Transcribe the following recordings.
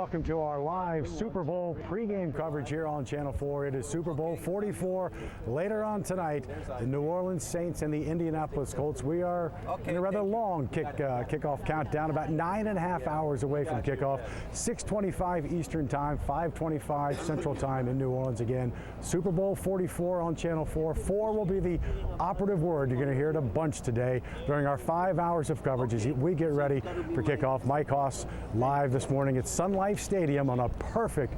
welcome to our live Super Bowl pregame coverage here on Channel 4. It is Super Bowl 44. Later on tonight, the New Orleans Saints and the Indianapolis Colts. We are in a rather long kickoff countdown, about 9.5 hours away from kickoff. 6:25 Eastern Time, 5:25 Central Time in New Orleans again. Super Bowl 44 on Channel 4. 4 will be the operative word. You're going to hear it a bunch today during our 5 hours of coverage as we get ready for kickoff. Mike Hoss live this morning at Sun Life Stadium on a perfect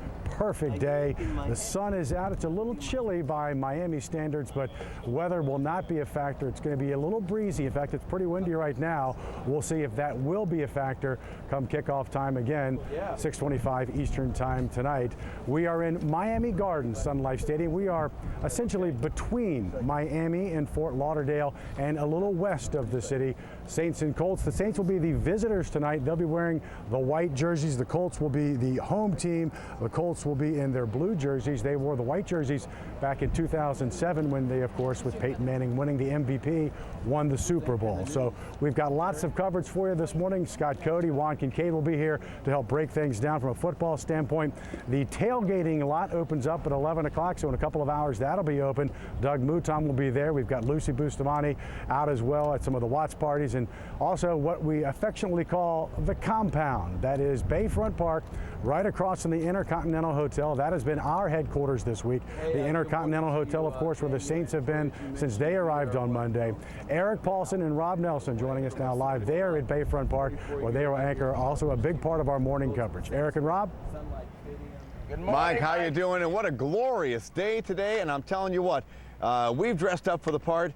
day. The sun is out. It's a little chilly by Miami standards, but weather will not be a factor. It's going to be a little breezy. In fact, it's pretty windy right now. We'll see if that will be a factor come kickoff time again, 6:25 Eastern Time tonight. We are in Miami Gardens, Sun Life Stadium. We are essentially between Miami and Fort Lauderdale and a little west of the city. Saints and Colts. The Saints will be the visitors tonight. They'll be wearing the white jerseys. The Colts will be the home team. The Colts will be in their blue jerseys. They wore the white jerseys back in 2007 when they, of course, with Peyton Manning winning the MVP, won the Super Bowl. So we've got lots of coverage for you this morning. Scott Cody, Juan Kincaid will be here to help break things down from a football standpoint. The tailgating lot opens up at 11 o'clock, so in a couple of hours that'll be open. Doug Mouton will be there. We've got Lucy Bustamante out as well at some of the watch parties, and also what we affectionately call the compound. That is Bayfront Park, right across from the Intercontinental Hotel. That has been our headquarters this week. The Intercontinental Hotel, of course, where the Saints have been since they arrived on Monday. Eric Paulson and Rob Nelson joining us now live there at Bayfront Park, where they will anchor also a big part of our morning coverage. Eric and Rob? Good morning, Mike, how you doing? And what a glorious day today. And I'm telling you what, we've dressed up for the part.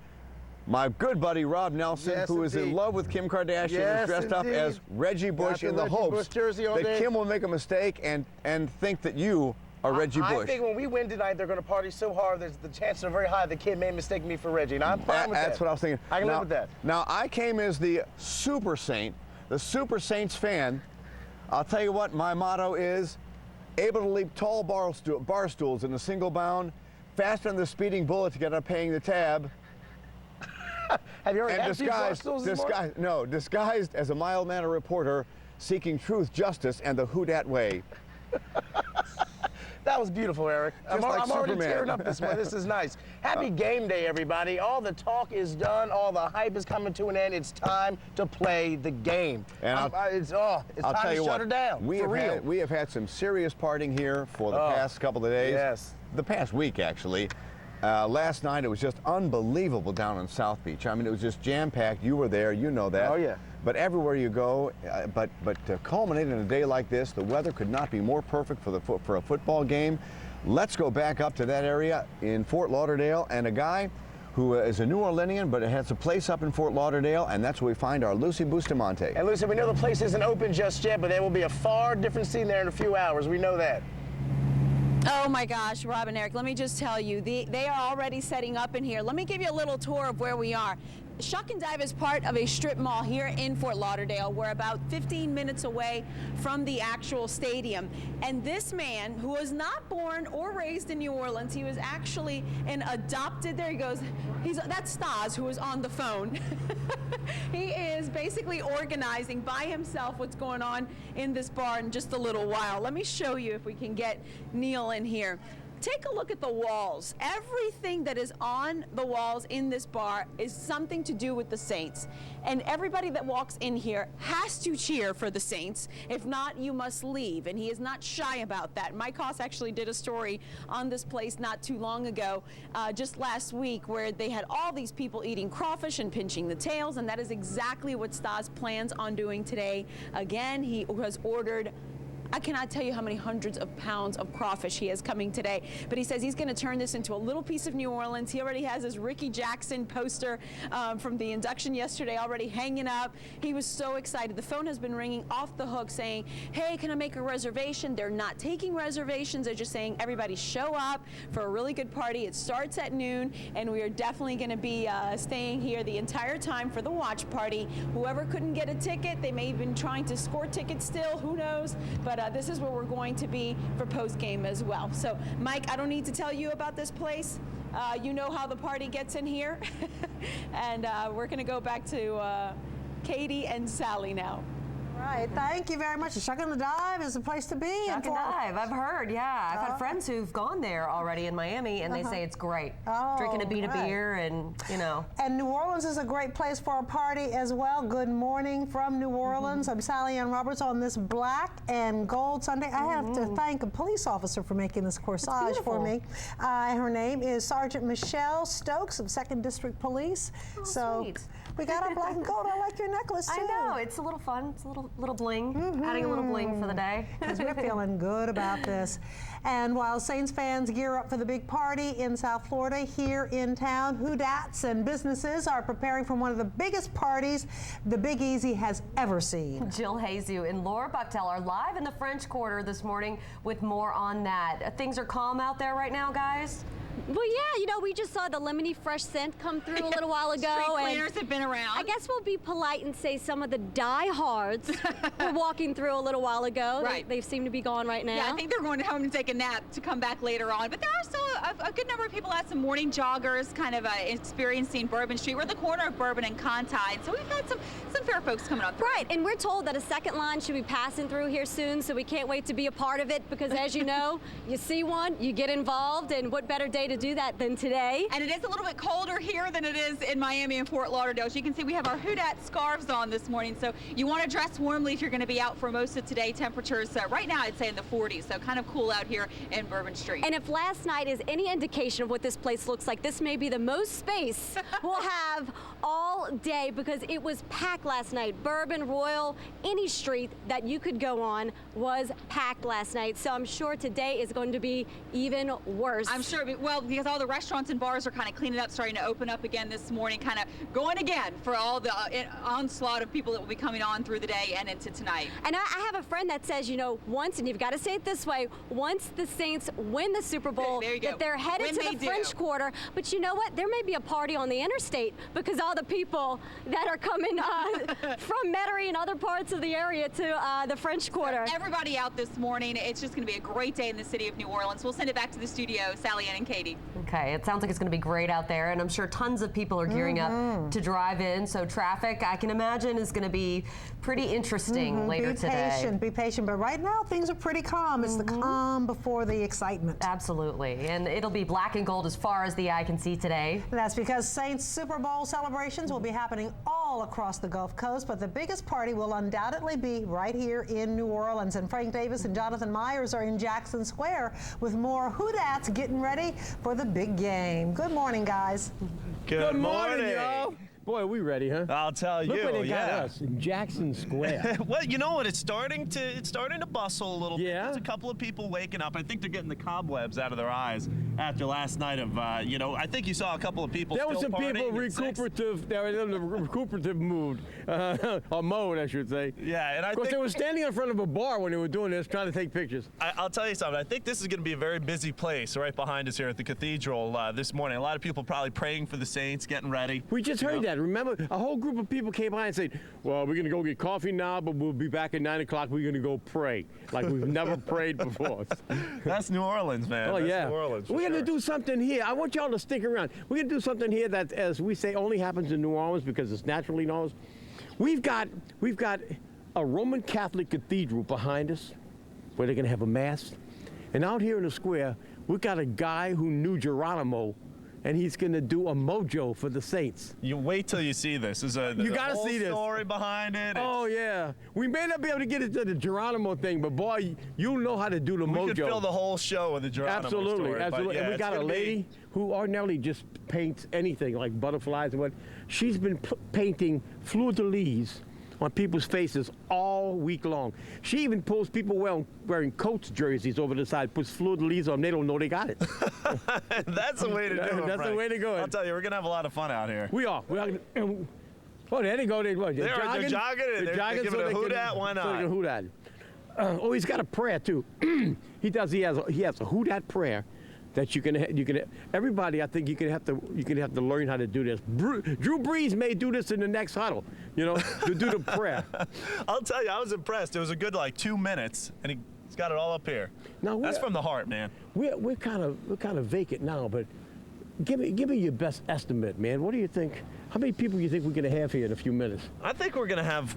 My good buddy Rob Nelson, who is in love with Kim Kardashian, is dressed up as Reggie Bush in the hopes that Kim will make a mistake and think that you are Reggie Bush. I think when we win tonight, they're going to party so hard, there's the chances are very high the kid may mistake me for Reggie. And I'm fine with that. That's what I was thinking. I can live with that. Now, I came as the Super Saint, the Super Saints fan. I'll tell you what, my motto is able to leap tall bar stools in a single bound, faster than the speeding bullet to get up paying the tab. Have you ever had disguised as a mild-mannered reporter seeking truth, justice, and the who dat way. That was beautiful, Eric. I'm already tearing up this way. This is nice. Happy game day, everybody. All the talk is done. All the hype is coming to an end. It's time to play the game. And it's time to shut her down. We have had some serious partying here for the past couple of days. Yes. The past week, actually. Last night, it was just unbelievable down in South Beach. I mean, it was just jam-packed. You were there. You know that. Oh, yeah. But everywhere you go, but to culminate in a day like this, the weather could not be more perfect for a football game. Let's go back up to that area in Fort Lauderdale, and a guy who is a New Orleanian, but has a place up in Fort Lauderdale, and that's where we find our Lucy Bustamante. And Lucy, we know the place isn't open just yet, but there will be a far different scene there in a few hours. We know that. Oh my gosh, Rob and Eric, let me just tell you, they are already setting up in here. Let me give you a little tour of where we are. Shuck and Dive is part of a strip mall here in Fort Lauderdale. We're about 15 minutes away from the actual stadium. And this man, who was not born or raised in New Orleans, he was actually an adopted, there he goes, that's Stas, who is on the phone. He is basically organizing by himself what's going on in this bar in just a little while. Let me show you if we can get Neil in here. Take a look at the walls. Everything that is on the walls in this bar is something to do with the Saints. And everybody that walks in here has to cheer for the Saints. If not, you must leave. And he is not shy about that. Mike Hoss actually did a story on this place not too long ago, just last week, where they had all these people eating crawfish and pinching the tails. And that is exactly what Stas plans on doing today. Again, he has ordered, I cannot tell you how many hundreds of pounds of crawfish he has coming today, but he says he's going to turn this into a little piece of New Orleans. He already has his Ricky Jackson poster from the induction yesterday already hanging up. He was so excited. The phone has been ringing off the hook saying, hey, can I make a reservation? They're not taking reservations. They're just saying everybody show up for a really good party. It starts at noon, and we are definitely going to be staying here the entire time for the watch party. Whoever couldn't get a ticket, they may have been trying to score tickets still, who knows, but this is where we're going to be for post-game as well. So, Mike, I don't need to tell you about this place. You know how the party gets in here. And we're going to go back to Katie and Sally now. right, thank you very much. Shuck and the Dive is the place to be. Shuck and Dive, I've heard, yeah. I've had friends who've gone there already in Miami, and they say it's great. Drinking a beat of beer and, you know. And New Orleans is a great place for a party as well. Good morning from New Orleans. I'm Sally Ann Roberts on this black and gold Sunday. I have to thank a police officer for making this corsage for me. Her name is Sergeant Michelle Stokes of 2nd District Police. Oh, so sweet. we got our black and gold. I like your necklace too. I know, it's a little fun. It's a little bling, adding a little bling for the day. Because we're feeling good about this. And while Saints fans gear up for the big party in South Florida, here in town, Whodats and businesses are preparing for one of the biggest parties the Big Easy has ever seen. Jill Hazu and Laura Bucktel are live in the French Quarter this morning with more on that. Things are calm out there right now, guys? Well, yeah, you know, we just saw the lemony fresh scent come through a little while ago. Street cleaners have been around. I guess we'll be polite and say some of the diehards were walking through a little while ago. Right. They seem to be gone right now. Yeah, I think they're going home to take a nap to come back later on. But there are still a good number of people out, some morning joggers kind of experiencing Bourbon Street. We're at the corner of Bourbon and Contide, so we've had some fair folks coming on through. Right, and we're told that a second line should be passing through here soon, so we can't wait to be a part of it because, as you know, you see one, you get involved, and what better day to do that than today? And it is a little bit colder here than it is in Miami and Fort Lauderdale. As you can see, we have our Whodat scarves on this morning, so you want to dress warmly if you're going to be out for most of today. Temperatures right now, I'd say in the 40s, so kind of cool out here in Bourbon Street. And if last night is any indication of what this place looks like, this may be the most space we'll have all day because it was packed last night. Bourbon, Royal, any street that you could go on was packed last night. So I'm sure today is going to be even worse. I'm sure, well, because all the restaurants and bars are kind of cleaning up, starting to open up again this morning, kind of going again for all the onslaught of people that will be coming on through the day and into tonight. And I have a friend that says, you know, once, and you've got to say it this way, once the Saints win the Super Bowl, there you go. that they're headed to the French Quarter. But you know what? There may be a party on the interstate because all the people that are coming from Metairie and other parts of the area to the French Quarter. So everybody out this morning. It's just going to be a great day in the city of New Orleans. We'll send it back to the studio, Sally Ann and Katie. Okay, it sounds like it's going to be great out there, and I'm sure tons of people are gearing up to drive in. So traffic, I can imagine, is going to be pretty interesting later today. Be patient. But right now, things are pretty calm. It's the calm before the excitement. Absolutely, and it'll be black and gold as far as the eye can see today. That's because Saints Super Bowl celebrations will be happening all across the Gulf Coast, but the biggest party will undoubtedly be right here in New Orleans. And Frank Davis and Jonathan Myers are in Jackson Square with more Whodats getting ready for the big game. Good morning, guys. Good morning, y'all. Boy, are we ready, huh? I'll tell you. Look where they got us in Jackson Square. Well, you know what? It's starting to bustle a little bit. Yeah. There's a couple of people waking up. I think they're getting the cobwebs out of their eyes after last night of, you know, I think you saw a couple of people. There were still some people recuperative. They were in the recuperative mood, or mode, I should say. Yeah, and I of course think they were standing in front of a bar when they were doing this, trying to take pictures. I'll tell you something. I think this is going to be a very busy place right behind us here at the Cathedral this morning. A lot of people probably praying for the Saints, getting ready. We just heard that. Remember, a whole group of people came by and said, well, we're going to go get coffee now, but we'll be back at 9 o'clock. We're going to go pray like we've never prayed before. That's New Orleans, man. Oh, That's yeah. New Orleans. We're going to do something here. I want y'all to stick around. We're going to do something here that, as we say, only happens in New Orleans because it's naturally New Orleans. We've got a Roman Catholic cathedral behind us where they're going to have a mass. And out here in the square, we've got a guy who knew Geronimo, and he's going to do a mojo for the Saints. You wait till you see this. There's a whole see this story behind it. Oh, yeah. We may not be able to get into the Geronimo thing, but boy, you'll know how to do the mojo. We could fill the whole show with the Geronimo story. Absolutely. Yeah, and we got a lady who ordinarily just paints anything, like butterflies and what. She's been painting fleur-de-lis on people's faces all week long. She even pulls people wearing Coats jerseys over the side, puts fleur-de-lis on them. They don't know they got it. That's the way to do it, That's the way to go. I'll tell you, we're going to have a lot of fun out here. We are. Oh, there they go. They're jogging. They're giving a Whodat. Why not? So Whodat. Oh, he's got a prayer, too. He has a Whodat prayer that you can everybody. I think you can have to learn how to do this. Drew Brees may do this in the next huddle, you know, to do the prayer. I'll tell you, I was impressed. It was a good 2 minutes, and he's got it all up here. Now that's from the heart, man. We're kind of vacant now, but give me your best estimate, man. What do you think? How many people do you think we're going to have here in a few minutes? I think we're going to have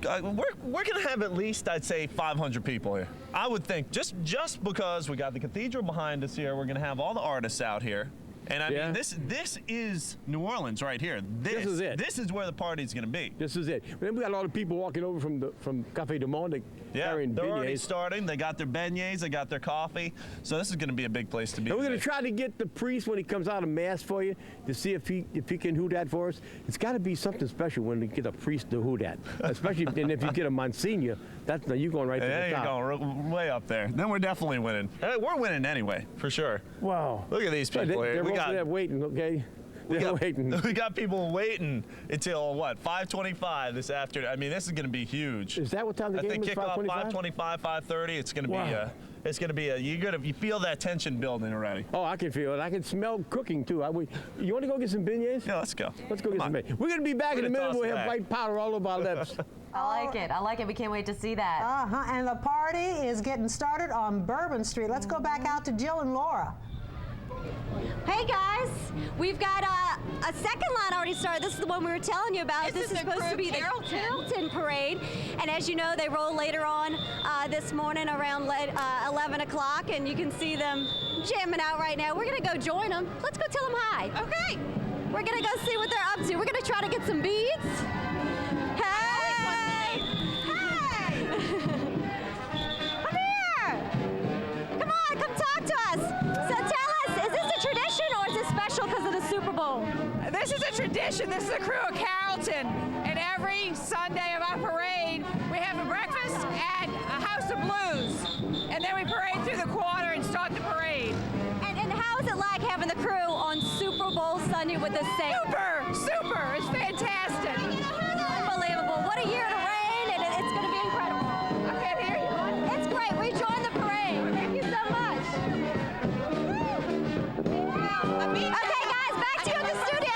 we're going to have at least, I'd say, 500 people here. I would think just because we got the cathedral behind us here, we're going to have all the artists out here. And I mean, this is New Orleans right here. This is it. This is where the party's going to be. This is it. Then we got a lot of people walking over from Café du Monde carrying beignets. They're already starting. They got their beignets. They got their coffee. So this is going to be a big place to be. And we're going to try to get the priest when he comes out of mass for you to see if he can hoot that for us. It's got to be something special when we get a priest to hoot that, especially and if you get a Monsignor. That's you're going right to the top. You're going way up there. Then we're definitely winning. We're winning anyway, for sure. Wow. Look at these people here. They're waiting, okay? They're waiting. We got people waiting until, what, 5:25 this afternoon. I mean, this is going to be huge. Is that what time the game is, 5:25? I think kickoff 5:25, 5:30. It's going to be it's going to be you feel that tension building already. Oh, I can feel it. I can smell cooking, too. You want to go get some beignets? Yeah, let's go. Let's go get some beignets. We're going to be back in a minute. We'll have white powder all over our lips. I like it. I like it. We can't wait to see that. And the party is getting started on Bourbon Street. Let's go back out to Jill and Laura. Hey guys, we've got a second line already started. This is the one we were telling you about. This is supposed to be the Carrollton Parade, and as you know, they roll later on this morning around 11 o'clock, and you can see them jamming out right now. We're gonna go join them. Let's go tell them hi. Okay. We're gonna go see what they're up to. We're gonna try to get some beads. Hey! Hey! Come here! Come on, come talk to us. So tell us, is this a tradition or is it special because of the Super Bowl? This is a tradition. This is the crew of Carrollton. And every Sunday of our parade, we have a breakfast at a House of Blues. And then we parade through the quarter and start the parade. And how is it like having the crew on Super Bowl Sunday with the Saints? Super. It's fantastic. Unbelievable. What a year to reign, and it's going to be incredible. I can't hear you. It's great. We joined the parade. Thank you so much. Okay, guys, back to you in the studio.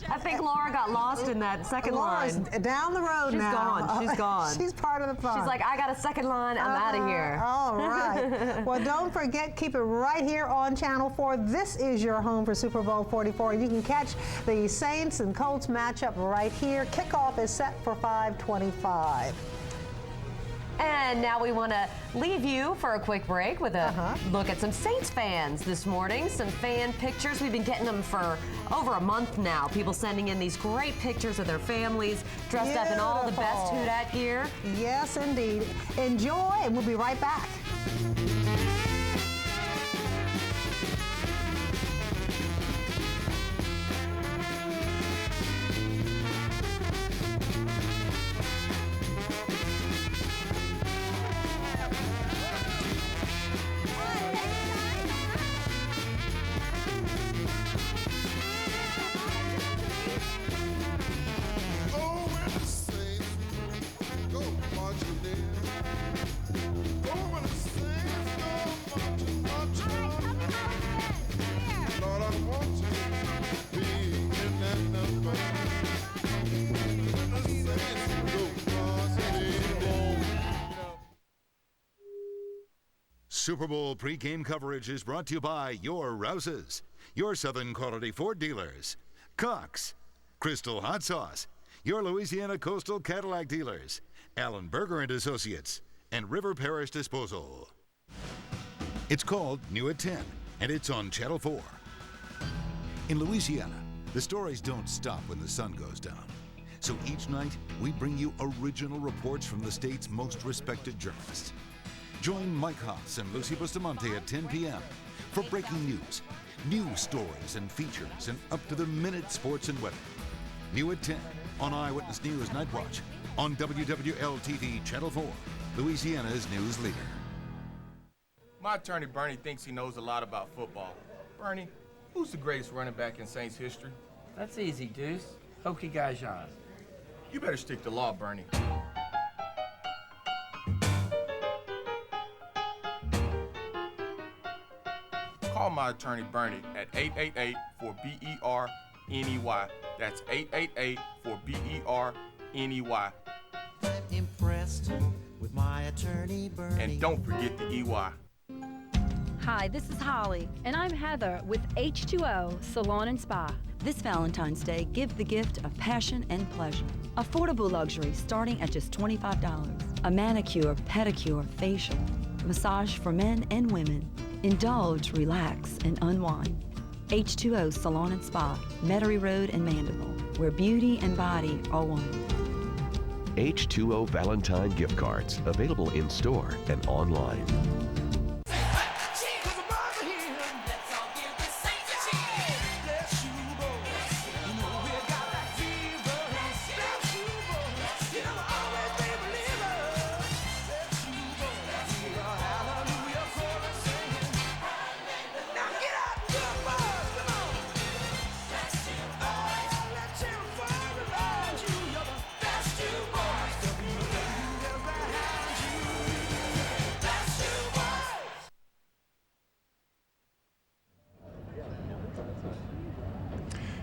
I think Laura got lost in that second line. Down the road now. She's gone. She's part of the fun. She's like, I got a second line. I'm out of here. All right. Well, don't forget, keep it right here on Channel 4. This is your home for Super Bowl 44. You can catch the Saints and Colts matchup right here. Kickoff is set for 5:25. And now we want to leave you for a quick break with a look at some Saints fans this morning. Some fan pictures. We've been getting them for over a month now. People sending in these great pictures of their families dressed up in all the best Who Dat gear. Yes, indeed. Enjoy, and we'll be right back. Super Bowl pregame coverage is brought to you by your Rouses, your Southern quality Ford dealers, Cox, Crystal Hot Sauce, your Louisiana Coastal Cadillac dealers, Allen Berger and Associates, and River Parish Disposal. It's called New at 10, and it's on Channel 4. In Louisiana, the stories don't stop when the sun goes down. So each night, we bring you original reports from the state's most respected journalists. Join Mike Haas and Lucy Bustamante at 10 p.m. for breaking news stories and features, and up-to-the-minute sports and weather. New at 10 on Eyewitness News Night Watch on WWL-TV Channel 4, Louisiana's news leader. My attorney, Bernie, thinks he knows a lot about football. Bernie, who's the greatest running back in Saints history? That's easy, Deuce. Hokie Gajan. You better stick to law, Bernie. Call my attorney, Bernie, at 888-4BER-NEY. That's 888-4BER-NEY. I'm impressed with my attorney, Bernie. And don't forget the EY. Hi, this is Holly. And I'm Heather with H2O Salon and Spa. This Valentine's Day, give the gift of passion and pleasure. Affordable luxury starting at just $25. A manicure, pedicure, facial, massage for men and women. Indulge, relax, and unwind. H2O Salon and Spa, Metairie Road and Mandeville, where beauty and body are one. H2O Valentine gift cards, available in store and online.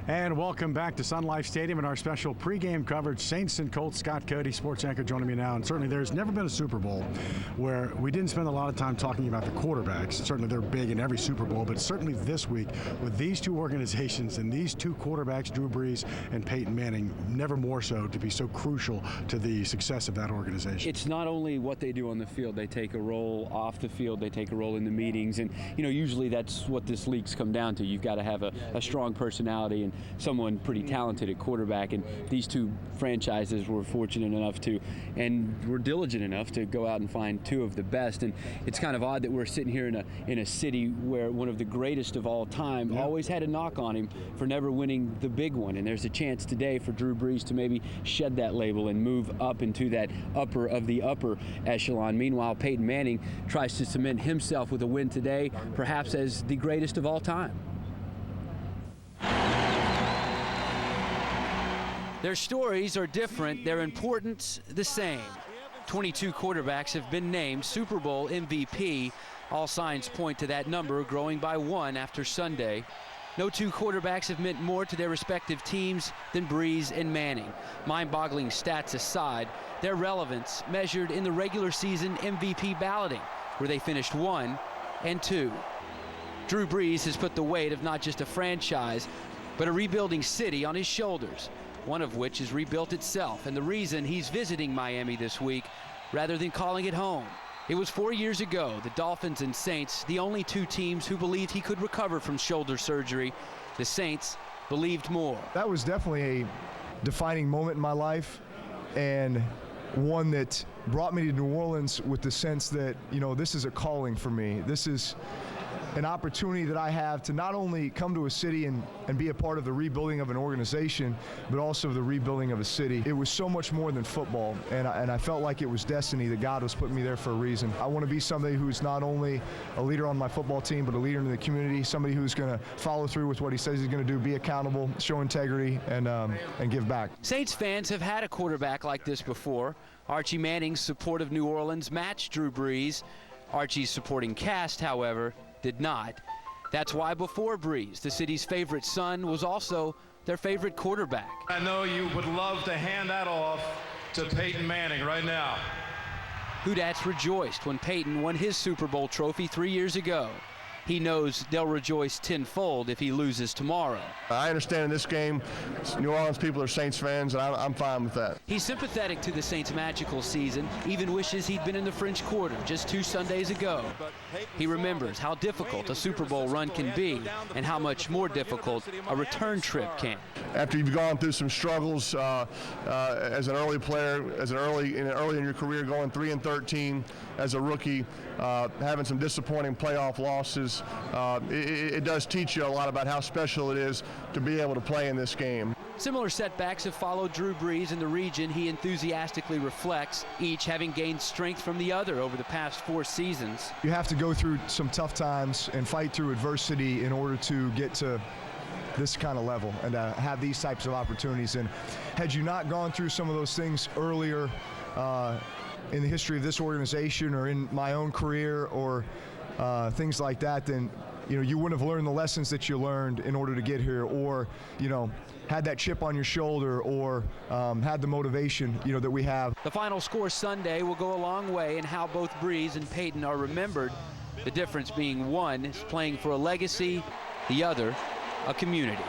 And welcome back to Sun Life Stadium and our special pregame coverage. Saints and Colts, Scott Cody, sports anchor, joining me now. And certainly there's never been a Super Bowl where we didn't spend a lot of time talking about the quarterbacks. Certainly they're big in every Super Bowl, but certainly this week with these two organizations and these two quarterbacks, Drew Brees and Peyton Manning, never more so to be so crucial to the success of that organization. It's not only what they do on the field, they take a role off the field, they take a role in the meetings, and usually that's what this league's come down to. You've got to have a strong personality and someone pretty talented at quarterback, and these two franchises were fortunate enough to, and were diligent enough to go out and find two of the best. And it's kind of odd that we're sitting here in a city where one of the greatest of all time always had a knock on him for never winning the big one, and there's a chance today for Drew Brees to maybe shed that label and move up into that upper of the upper echelon. Meanwhile, Peyton Manning tries to cement himself with a win today, perhaps as the greatest of all time. Their stories are different, their importance the same. 22 quarterbacks have been named Super Bowl MVP. All signs point to that number growing by one after Sunday. No two quarterbacks have meant more to their respective teams than Brees and Manning. Mind-boggling stats aside, their relevance measured in the regular season MVP balloting, where they finished 1 and 2. Drew Brees has put the weight of not just a franchise, but a rebuilding city on his shoulders, one of which is rebuilt itself, and the reason he's visiting Miami this week rather than calling it home. It was 4 years ago, the Dolphins and Saints, the only two teams who believed he could recover from shoulder surgery. The Saints believed more. That was definitely a defining moment in my life, and one that brought me to New Orleans with the sense that, this is a calling for me. This is an opportunity that I have to not only come to a city and be a part of the rebuilding of an organization, but also the rebuilding of a city. It was so much more than football, and I felt like it was destiny, that God was putting me there for a reason. I want to be somebody who's not only a leader on my football team, but a leader in the community, somebody who's going to follow through with what he says he's going to do, be accountable, show integrity, and give back. Saints fans have had a quarterback like this before. Archie Manning's support of New Orleans matched Drew Brees. Archie's supporting cast, however, did not. That's why before Brees, the city's favorite son was also their favorite quarterback. I know you would love to hand that off to Peyton Manning right now. Whodats rejoiced when Peyton won his Super Bowl trophy 3 years ago. He knows they'll rejoice tenfold if he loses tomorrow. I understand in this game, New Orleans people are Saints fans, and I'm fine with that. He's sympathetic to the Saints' magical season, even wishes he'd been in the French Quarter just 2 Sundays ago. He remembers how difficult a Super Bowl run can be and how much more difficult a return trip can. After you've gone through some struggles as an early player, early in your career, going 3-13 as a rookie, having some disappointing playoff losses, it does teach you a lot about how special it is to be able to play in this game. Similar setbacks have followed Drew Brees in the region he enthusiastically reflects, each having gained strength from the other over the past 4 seasons. You have to go through some tough times and fight through adversity in order to get to this kind of level and have these types of opportunities. And had you not gone through some of those things earlier in the history of this organization or in my own career or things like that, then you wouldn't have learned the lessons that you learned in order to get here, or had that chip on your shoulder, or had the motivation that we have. The final score Sunday will go a long way in how both Brees and Peyton are remembered. The difference being one is playing for a legacy, the other a community.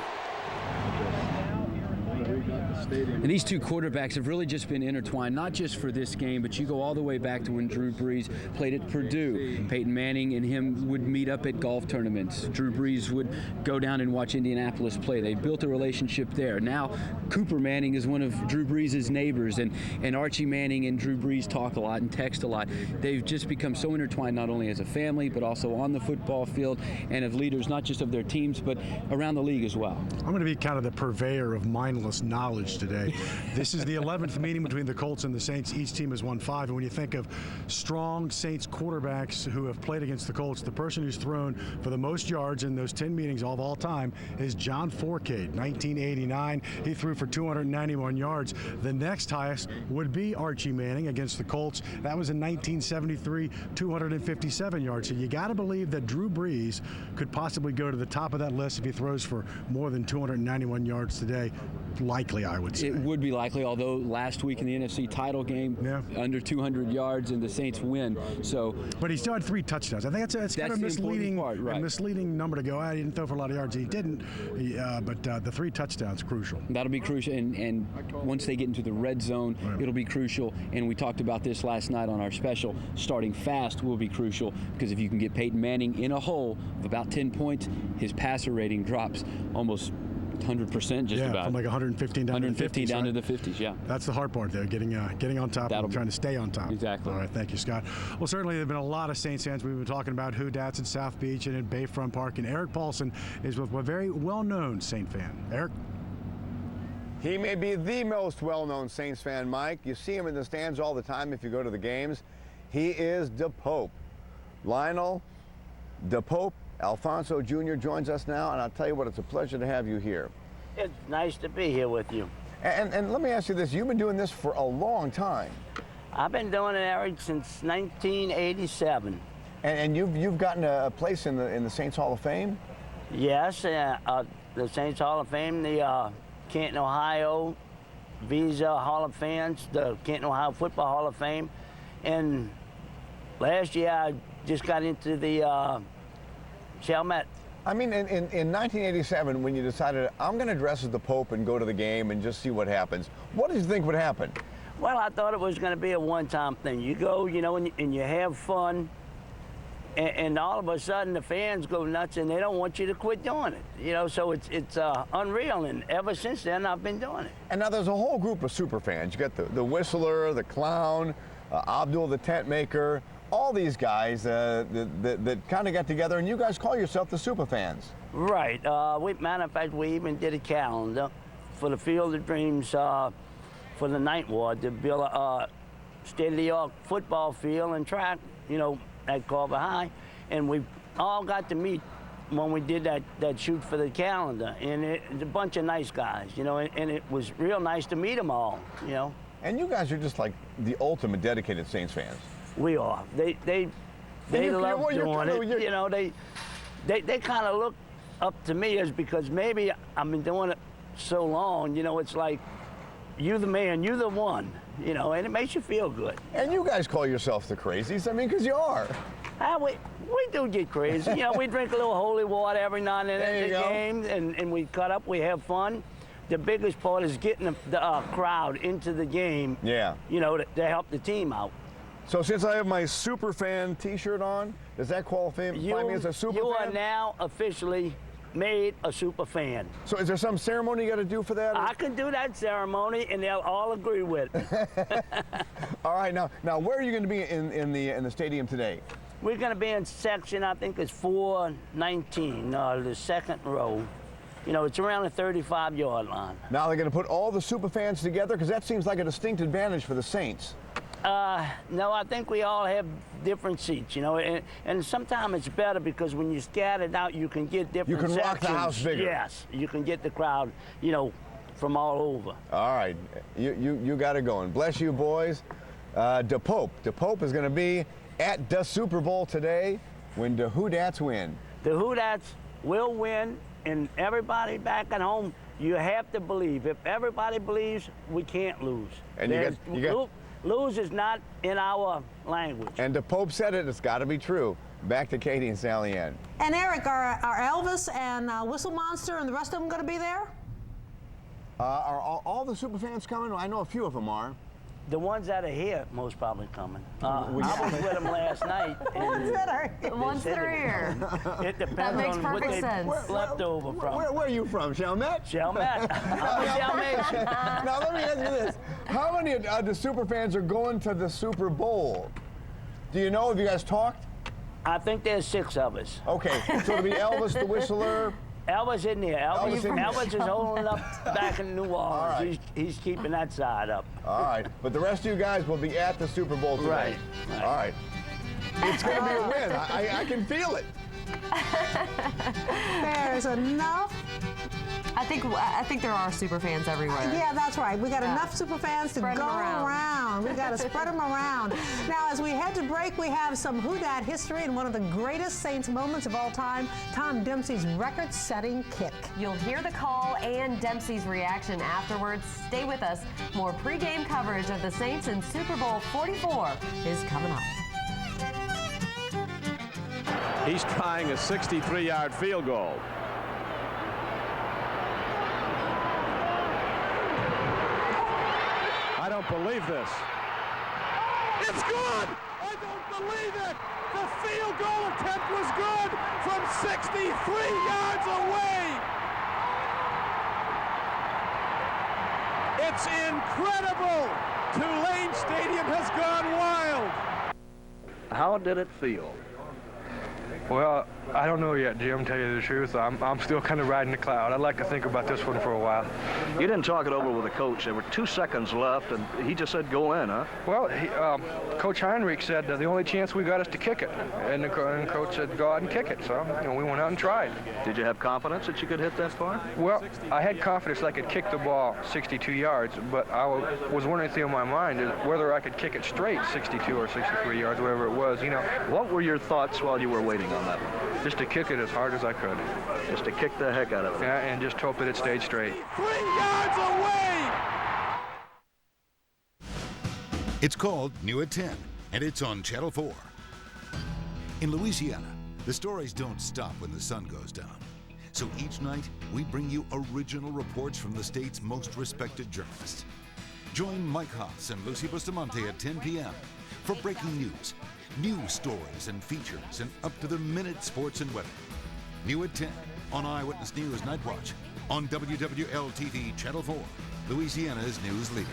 And these two quarterbacks have really just been intertwined, not just for this game, but you go all the way back to when Drew Brees played at Purdue. Peyton Manning and him would meet up at golf tournaments. Drew Brees would go down and watch Indianapolis play. They built a relationship there. Now, Cooper Manning is one of Drew Brees' neighbors, and Archie Manning and Drew Brees talk a lot and text a lot. They've just become so intertwined, not only as a family, but also on the football field and of leaders, not just of their teams, but around the league as well. I'm going to be kind of the purveyor of mindless knowledge today. This is the 11th meeting between the Colts and the Saints. Each team has won 5. And when you think of strong Saints quarterbacks who have played against the Colts, the person who's thrown for the most yards in those 10 meetings of all time is John Fourcade, 1989. He threw for 291 yards. The next highest would be Archie Manning against the Colts. That was in 1973, 257 yards. So you got to believe that Drew Brees could possibly go to the top of that list if he throws for more than 291 yards today. Likely, I would say. It would be likely, although last week in the NFC title game, under 200 yards and the Saints win. So, but he still had 3 touchdowns. I think that's kind of misleading, part, right. A misleading number to go. He didn't throw for a lot of yards. He didn't. But the 3 touchdowns crucial. That'll be crucial, and once they get into the red zone, it'll be crucial. And we talked about this last night on our special. Starting fast will be crucial, because if you can get Peyton Manning in a hole of about 10 points, his passer rating drops almost 100%, just about. From like 115 down to the 50s. Down to the 50s, yeah. That's the hard part there, getting on top and trying to stay on top. Exactly. All right, thank you, Scott. Well, certainly there have been a lot of Saints fans. We've been talking about Who Dats in South Beach and in Bayfront Park, and Eric Paulson is with a very well-known Saint fan. Eric? He may be the most well-known Saints fan, Mike. You see him in the stands all the time if you go to the games. He is the Pope. Lionel, the Pope, Alfonso Jr. joins us now, and I'll tell you what, it's a pleasure to have you here. It's nice to be here with you. And let me ask you this, you've been doing this for a long time. I've been doing it, Eric, since 1987. And you've gotten a place in the Saints Hall of Fame? Yes, the Saints Hall of Fame, the Canton, Ohio Visa Hall of Fans, the Canton, Ohio Football Hall of Fame. And last year I just got into the Chalmette. I mean, in 1987, when you decided, I'm going to dress as the Pope and go to the game and just see what happens, what did you think would happen? Well, I thought it was going to be a one-time thing. You go, you know, and you have fun, and all of a sudden the fans go nuts and they don't want you to quit doing it. You know, so it's unreal, and ever since then I've been doing it. And now there's a whole group of super fans. You got the Whistler, the Clown, Abdul the Tent Maker, all these guys that kind of got together, and you guys call yourself the super fans. Right. Matter of fact, we even did a calendar for the Field of Dreams for the Ninth Ward to build a state-of-the-art football field and track, you know, at Carver High. And we all got to meet when we did that shoot for the calendar. And it's a bunch of nice guys, you know, and it was real nice to meet them all, you know. And you guys are just like the ultimate dedicated Saints fans. We are. They love doing it. You know, they kind of look up to me as because maybe I've been doing it so long. You know, it's like you the man, you the one. You know, and it makes you feel good. And you guys call yourselves the crazies. I mean, because you are. We do get crazy. You know, we drink a little holy water every now and then at the game, and we cut up. We have fun. The biggest part is getting the crowd into the game. Yeah. You know, to help the team out. So since I have my super fan T-shirt on, does that qualify me as a super fan? You are now officially made a super fan. So is there some ceremony you got to do for that? I can do that ceremony, and they'll all agree with it. All right, now where are you going to be in the stadium today? We're going to be in section, I think it's 419, the second row. You know, it's around the 35-yard line. Now they're going to put all the super fans together, because that seems like a distinct advantage for the Saints. No, I think we all have different seats, you know, and sometimes it's better because when you scatter it out, you can get different sections. You can rock the house bigger. Yes, you can get the crowd, you know, from all over. All right, you got it going. Bless you, boys. The Pope is going to be at the Super Bowl today when the Who Dats win. The Who Dats will win, and everybody back at home, you have to believe. If everybody believes, we can't lose. And lose is not in our language. And the Pope said it, it's got to be true. Back to Katie and Sally Ann. And Eric, are Elvis and Whistle Monster and the rest of them going to be there? Are all the superfans coming? I know a few of them are. The ones that are here, most probably coming. I was with them last night. The ones that are here. It depends That makes on what perfect they sense. left over from. Where are you from, Chalmette? Chalmette. I'm a Chalmation. Now let me ask you this: how many of the superfans are going to the Super Bowl? Do you know? Have you guys talked? I think there's 6 of us. Okay, so it'll be Elvis the Whistler. Elvis in there. Elvis is holding up back in New Orleans. Right. He's keeping that side up. All right, but the rest of you guys will be at the Super Bowl today. Right. All right. It's going to be a win. I can feel it. There's enough. I think there are super fans everywhere. Yeah, that's right. We got enough super fans to Spread go 'em around. We got to spread them around. Now, as we head to break, we have some Who Dat history and one of the greatest Saints moments of all time, Tom Dempsey's record-setting kick. You'll hear the call and Dempsey's reaction afterwards. Stay with us. More pregame coverage of the Saints in Super Bowl 44 is coming up. He's trying a 63-yard field goal. I don't believe this. It's good! I don't believe it! The field goal attempt was good from 63 yards away! It's incredible! Tulane Stadium has gone wild! How did it feel? Well, I don't know yet, Jim, tell you the truth. I'm still kind of riding the cloud. I'd like to think about this one for a while. You didn't talk it over with the coach. There were 2 seconds left, and he just said go in, huh? Well, Coach Heinrich said the only chance we got is to kick it. And the coach said go out and kick it. So, we went out and tried. Did you have confidence that you could hit that far? Well, I had confidence I could kick the ball 62 yards, but I was wondering through my mind is whether I could kick it straight 62 or 63 yards, whatever it was, What were your thoughts while you were waiting on that one? Just to kick it as hard as I could. Just to kick the heck out of it. Yeah, and just hope that it stayed straight. 3 yards away! It's called New at 10, and it's on Channel 4. In Louisiana, the stories don't stop when the sun goes down. So each night, we bring you original reports from the state's most respected journalists. Join Mike Haas and Lucy Bustamante at 10 p.m. for breaking news stories and features, and up-to-the-minute sports and weather. New at 10 on Eyewitness News Nightwatch on WWL-TV Channel 4, Louisiana's news leader.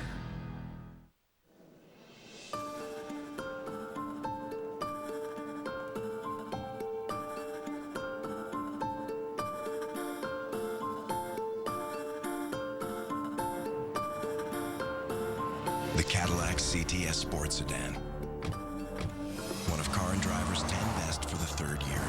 The Cadillac CTS Sports Sedan. One of Car and Driver's 10 best for the 3rd year in a row.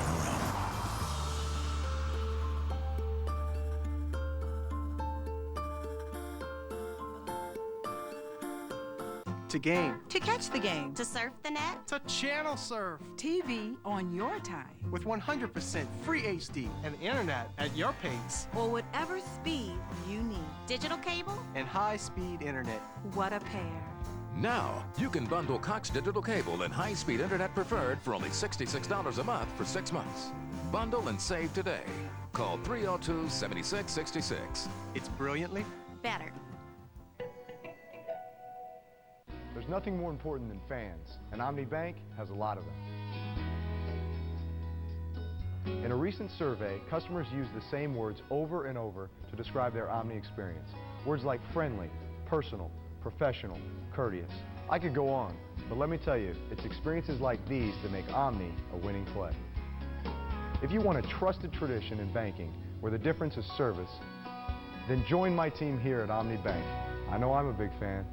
To game. To catch the game. To surf the net. To channel surf. TV on your time. With 100% free HD and internet at your pace. Or whatever speed you need. Digital cable. And high-speed internet. What a pair. Now, you can bundle Cox Digital Cable and high-speed internet preferred for only $66 a month for 6 months. Bundle and save today. Call 302-7666. It's brilliantly better. There's nothing more important than fans, and Omni Bank has a lot of them. In a recent survey, customers used the same words over and over to describe their Omni experience. Words like friendly, personal, professional, courteous. I could go on, but let me tell you, it's experiences like these that make Omni a winning play. If you want a trusted tradition in banking where the difference is service, then join my team here at Omni Bank. I know I'm a big fan.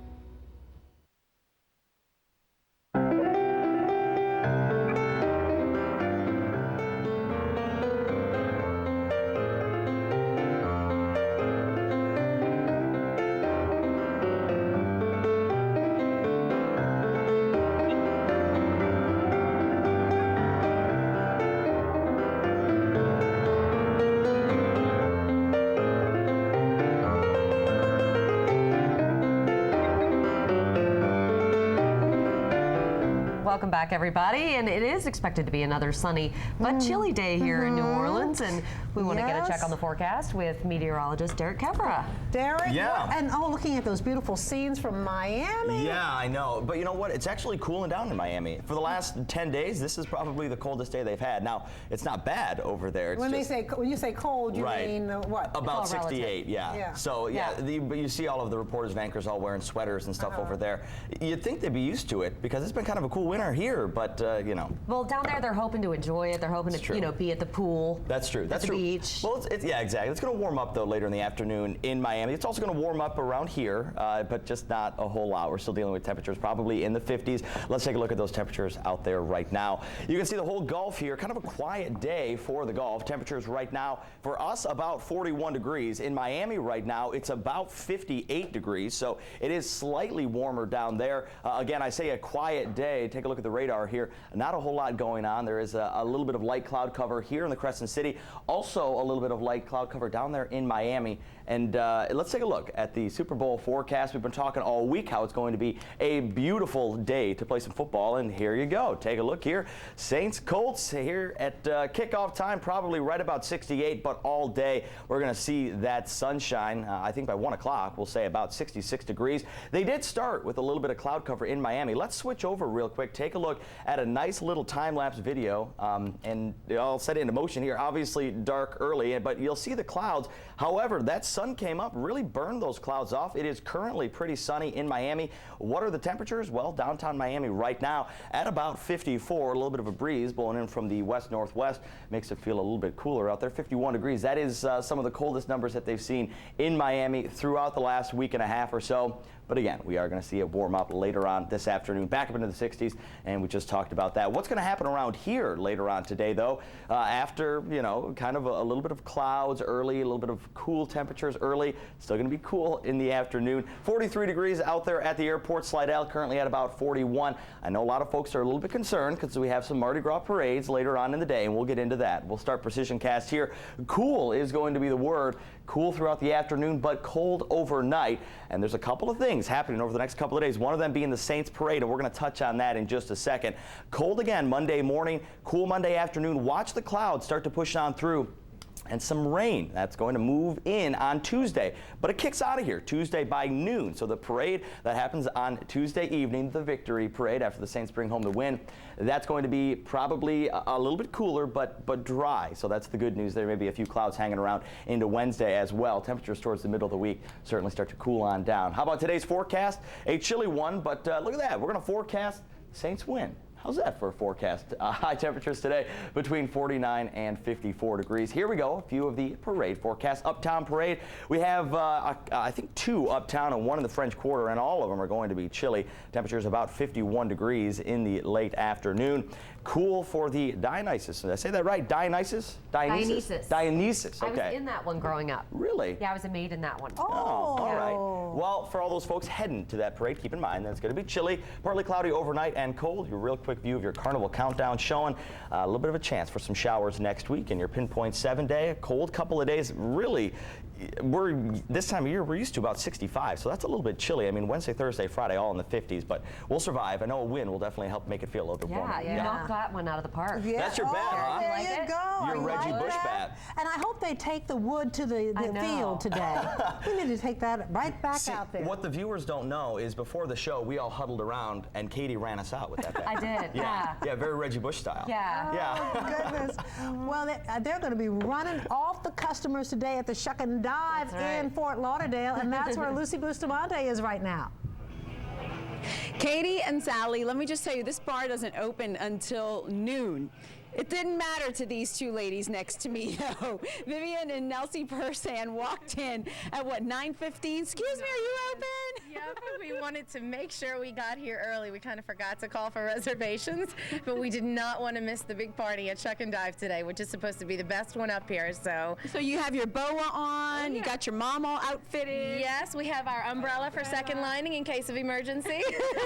Welcome back, everybody. And it is expected to be another sunny but chilly day here in New Orleans. And we want to get a check on the forecast with meteorologist Derek Kevra. Derek, Yeah. and looking at those beautiful scenes from Miami. Yeah, I know. But you know what? It's actually cooling down in Miami. For the last 10 days, this is probably the coldest day they've had. Now, it's not bad over there. It's When just, you say cold, you Right. mean what? about It's all 68, yeah. So, yeah, but you see all of the reporters and anchors all wearing sweaters and stuff over there. You'd think they'd be used to it because it's been kind of a cool winter here, but, you know. Well, down there, they're hoping to enjoy it. They're hoping to, you know, be at the pool. That's true. That's at the true. beach. Well, yeah, exactly. It's going to warm up, though, later in the afternoon in Miami. It's also going to warm up around here, but just not a whole lot. We're still dealing with temperatures probably in the 50s. Let's take a look at those temperatures out there right now. You can see the whole Gulf here, kind of a quiet day for the Gulf. Temperatures right now for us about 41 degrees. In Miami right now, it's about 58 degrees, so it is slightly warmer down there. Again, I say a quiet day. Take a look at the radar here. Not a whole lot going on. There is a little bit of light cloud cover here in the Crescent City. Also a little bit of light cloud cover down there in Miami. And let's take a look at the Super Bowl forecast. We've been talking all week how it's going to be a beautiful day to play some football, and here you go. Take a look here. Saints Colts here at kickoff time, probably right about 68, but all day we're going to see that sunshine. I think by 1 o'clock we'll say about 66 degrees. They did start with a little bit of cloud cover in Miami. Let's switch over real quick. Take a look at a nice little time-lapse video, and I'll set it into motion here. Obviously dark early, but you'll see the clouds. However, that sun came up, really burned those clouds off. It is currently pretty sunny in Miami. What are the temperatures? Well, downtown Miami right now at about 54, a little bit of a breeze blowing in from the west-northwest. Makes it feel a little bit cooler out there, 51 degrees. That is some of the coldest numbers that they've seen in Miami throughout the last week and a half or so. But again, we are going to see it warm up later on this afternoon, back up into the 60s, and we just talked about that. What's going to happen around here later on today, though, after, you know, kind of a little bit of clouds early, a little bit of cool temperatures early, still going to be cool in the afternoon. 43 degrees out there at the airport. Slidell currently at about 41. I know a lot of folks are a little bit concerned because we have some Mardi Gras parades later on in the day, and we'll get into that. We'll start Precision Cast here. Cool is going to be the word. Cool throughout the afternoon, but cold overnight. And there's a couple of things happening over the next couple of days, one of them being the Saints parade, and we're going to touch on that in just a second. Cold again Monday morning, cool Monday afternoon. Watch the clouds start to push on through. And some rain. That's going to move in on Tuesday. But it kicks out of here Tuesday by noon. So the parade that happens on Tuesday evening, the victory parade after the Saints bring home the win, that's going to be probably a little bit cooler but dry. So that's the good news. There may be a few clouds hanging around into Wednesday as well. Temperatures towards the middle of the week certainly start to cool on down. How about today's forecast? A chilly one, but look at that. We're going to forecast Saints win. How's that for a forecast? High temperatures today between 49 and 54 degrees. Here we go, a few of the parade forecasts. Uptown Parade, we have, I think, 2 uptown and 1 in the French Quarter, and all of them are going to be chilly. Temperatures about 51 degrees in the late afternoon. Cool for the Dionysus. Did I say that right? Dionysus? Dionysus. Dionysus, okay. I was in that one growing up. Really? Yeah, I was a maid in that one. Oh, all right. Well, for all those folks heading to that parade, keep in mind that it's going to be chilly, partly cloudy overnight and cold. Your real quick view of your Carnival countdown showing a little bit of a chance for some showers next week, and your pinpoint 7-day, a cold couple of days. Really, this time of year we're used to about 65, so that's a little bit chilly. I mean, Wednesday, Thursday, Friday, all in the 50s, but we'll survive. I know a wind will definitely help make it feel a little bit warmer. Yeah, you knocked that one out of the park. Yeah. That's your bat, huh? There you go. Your Reggie like Bush that. bat. And I hope they take the wood to the field today. We need to take that right back out there. What the viewers don't know is before the show, we all huddled around and Katie ran us out with that bat. I did, yeah. Yeah, very Reggie Bush style. Yeah. Oh, goodness. Well, they're going to be running off the customers today at the Shuck and Dive in Fort Lauderdale, and that's where Lucy Bustamante is right now. Katie and Sally, let me just tell you, this bar doesn't open until noon. It didn't matter to these two ladies next to me, though. Vivian and Nelsie Persan walked in at, what, 9:15? Excuse me, are you open? Yep, we wanted to make sure we got here early. We kind of forgot to call for reservations, but we did not want to miss the big party at Shuck and Dive today, which is supposed to be the best one up here. So you have your boa on, you got your mom all outfitted. Yes, we have our umbrella for second lining in case of emergency.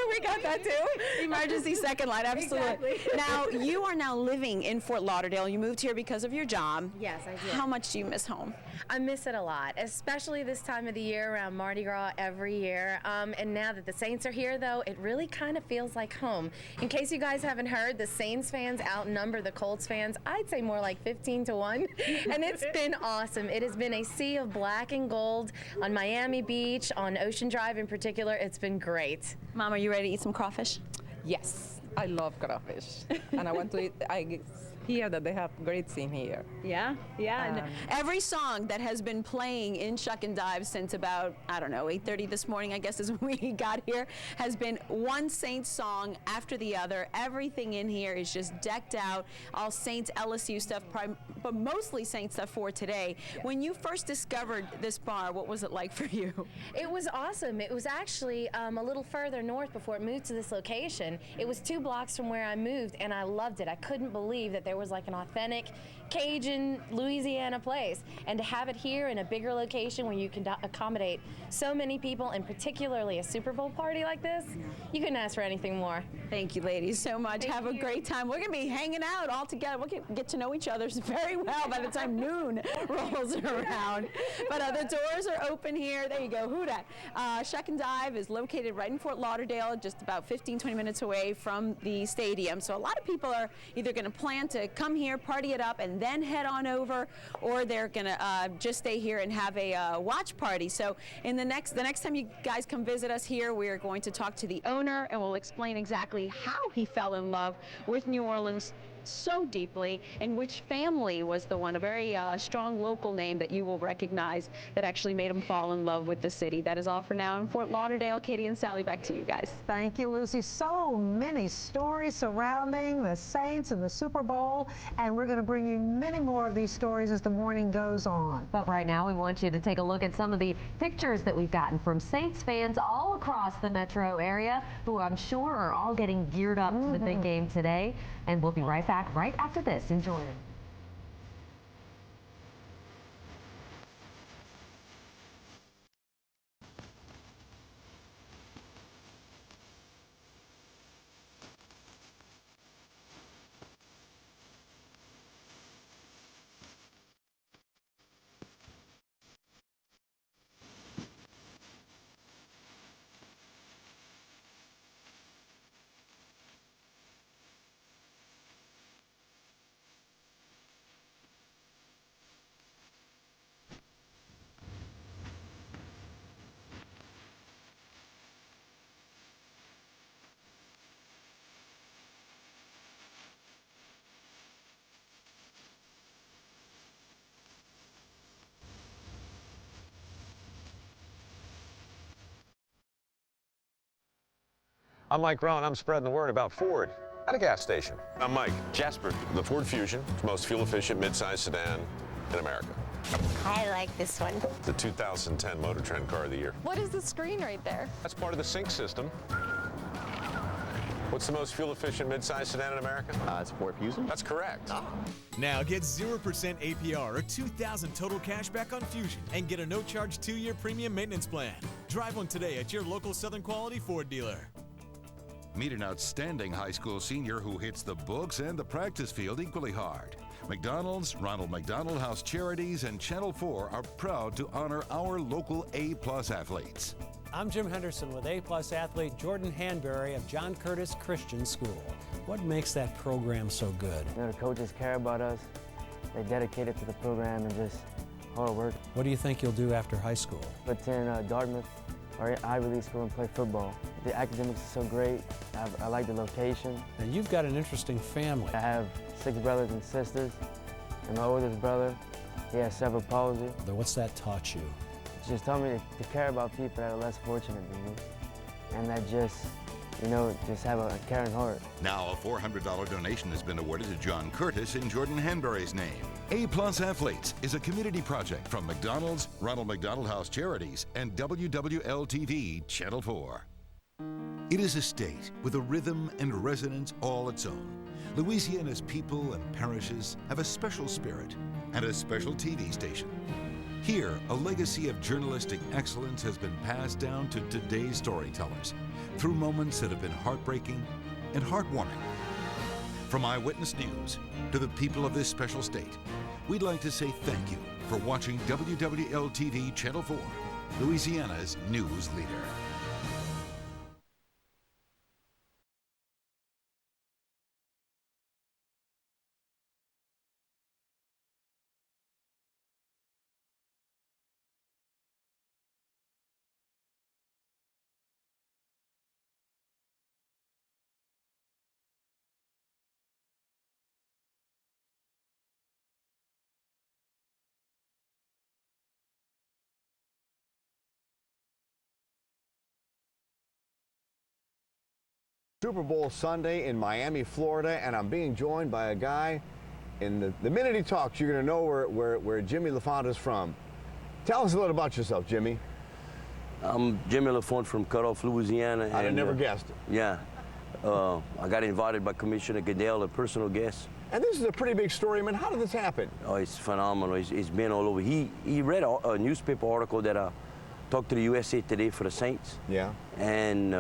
We got that too. Emergency second line, absolutely. Exactly. Now, you are now living living in Fort Lauderdale. You moved here because of your job. Yes, I did. How much do you miss home? I miss it a lot, especially this time of the year around Mardi Gras every year. And now that the Saints are here, though, it really kind of feels like home. In case you guys haven't heard, the Saints fans outnumber the Colts fans, I'd say more like 15-1. And it's been awesome. It has been a sea of black and gold on Miami Beach, on Ocean Drive in particular. It's been great. Mom, are you ready to eat some crawfish? Yes, I love crawfish. And I want to eat, I hear that they have great scene here. Yeah, yeah. And every song that has been playing in Shuck and Dive since about, I don't know, 8:30 this morning, I guess is when we got here, has been one Saints song after the other. Everything in here is just decked out, all Saints LSU stuff, but mostly Saints stuff for today. Yeah. When you first discovered this bar, what was it like for you? It was awesome. It was actually a little further north before it moved to this location. It was 2 blocks from where I moved, and I loved it. I couldn't believe that there was like an authentic Cajun Louisiana place, and to have it here in a bigger location where you can accommodate so many people, and particularly a Super Bowl party like this, you couldn't ask for anything more. Thank you, ladies, so much. Have a great time. We're going to be hanging out all together. We'll get to know each other very well by the time noon rolls around. But the doors are open here. There you go. Who dat? Shuck and Dive is located right in Fort Lauderdale, just about 15-20 minutes away from the stadium. So a lot of people are either going to plan to come here, party it up, and then head on over, or they're going to just stay here and have a watch party. So in the next time you guys come visit us here, we are going to talk to the owner, and we'll explain exactly how he fell in love with New Orleans so deeply, and which family was the one, a very strong local name that you will recognize, that actually made him fall in love with the city. That is all for now in Fort Lauderdale. Katie and Sally, back to you guys. Thank you, Lucy. So many stories surrounding the Saints and the Super Bowl, and we're going to bring you many more of these stories as the morning goes on. But right now, we want you to take a look at some of the pictures that we've gotten from Saints fans all across the metro area, who I'm sure are all getting geared up to the big game today. And we'll be right back right after this. Enjoy it. I'm Mike Rowan. I'm spreading the word about Ford at a gas station. I'm Mike. Jasper. The Ford Fusion, the most fuel-efficient midsize sedan in America. I like this one. The 2010 Motor Trend Car of the Year. What is the screen right there? That's part of the sync system. What's the most fuel-efficient midsize sedan in America? It's Ford Fusion. That's correct. Now get 0% APR or $2,000 total cash back on Fusion and get a no-charge 2-year premium maintenance plan. Drive one today at your local Southern Quality Ford dealer. Meet an outstanding high school senior who hits the books and the practice field equally hard. McDonald's, Ronald McDonald House Charities, and Channel 4 are proud to honor our local A-plus athletes. I'm Jim Henderson with A-plus athlete Jordan Hanbury of John Curtis Christian School. What makes that program so good? You know, the coaches care about us. They dedicated to the program and just hard work. What do you think you'll do after high school? Attend Dartmouth or Ivy League school and play football. The academics are so great. I like the location. And you've got an interesting family. I have 6 brothers and sisters, and my oldest brother, he has cerebral palsy. What's that taught you? It just taught me to care about people that are less fortunate than me, and that just have a caring heart. Now a $400 donation has been awarded to John Curtis in Jordan Hanbury's name. A-Plus Athletes is a community project from McDonald's, Ronald McDonald House Charities, and WWL-TV Channel 4. It is a state with a rhythm and resonance all its own. Louisiana's people and parishes have a special spirit and a special TV station. Here, a legacy of journalistic excellence has been passed down to today's storytellers through moments that have been heartbreaking and heartwarming. From Eyewitness News to the people of this special state, we'd like to say thank you for watching WWL-TV Channel 4, Louisiana's news leader. Super Bowl Sunday in Miami, Florida, and I'm being joined by a guy. In the minute he talks, you're going to know where Jimmy LaFont is from. Tell us a little about yourself, Jimmy. I'm Jimmy LaFont from Cutoff, Louisiana. I'd have never guessed. Yeah. I got invited by Commissioner Goodell, a personal guest. And this is a pretty big story. I mean, how did this happen? Oh, it's phenomenal. It's been all over. He read a newspaper article that I talked to the USA Today for the Saints. Yeah. And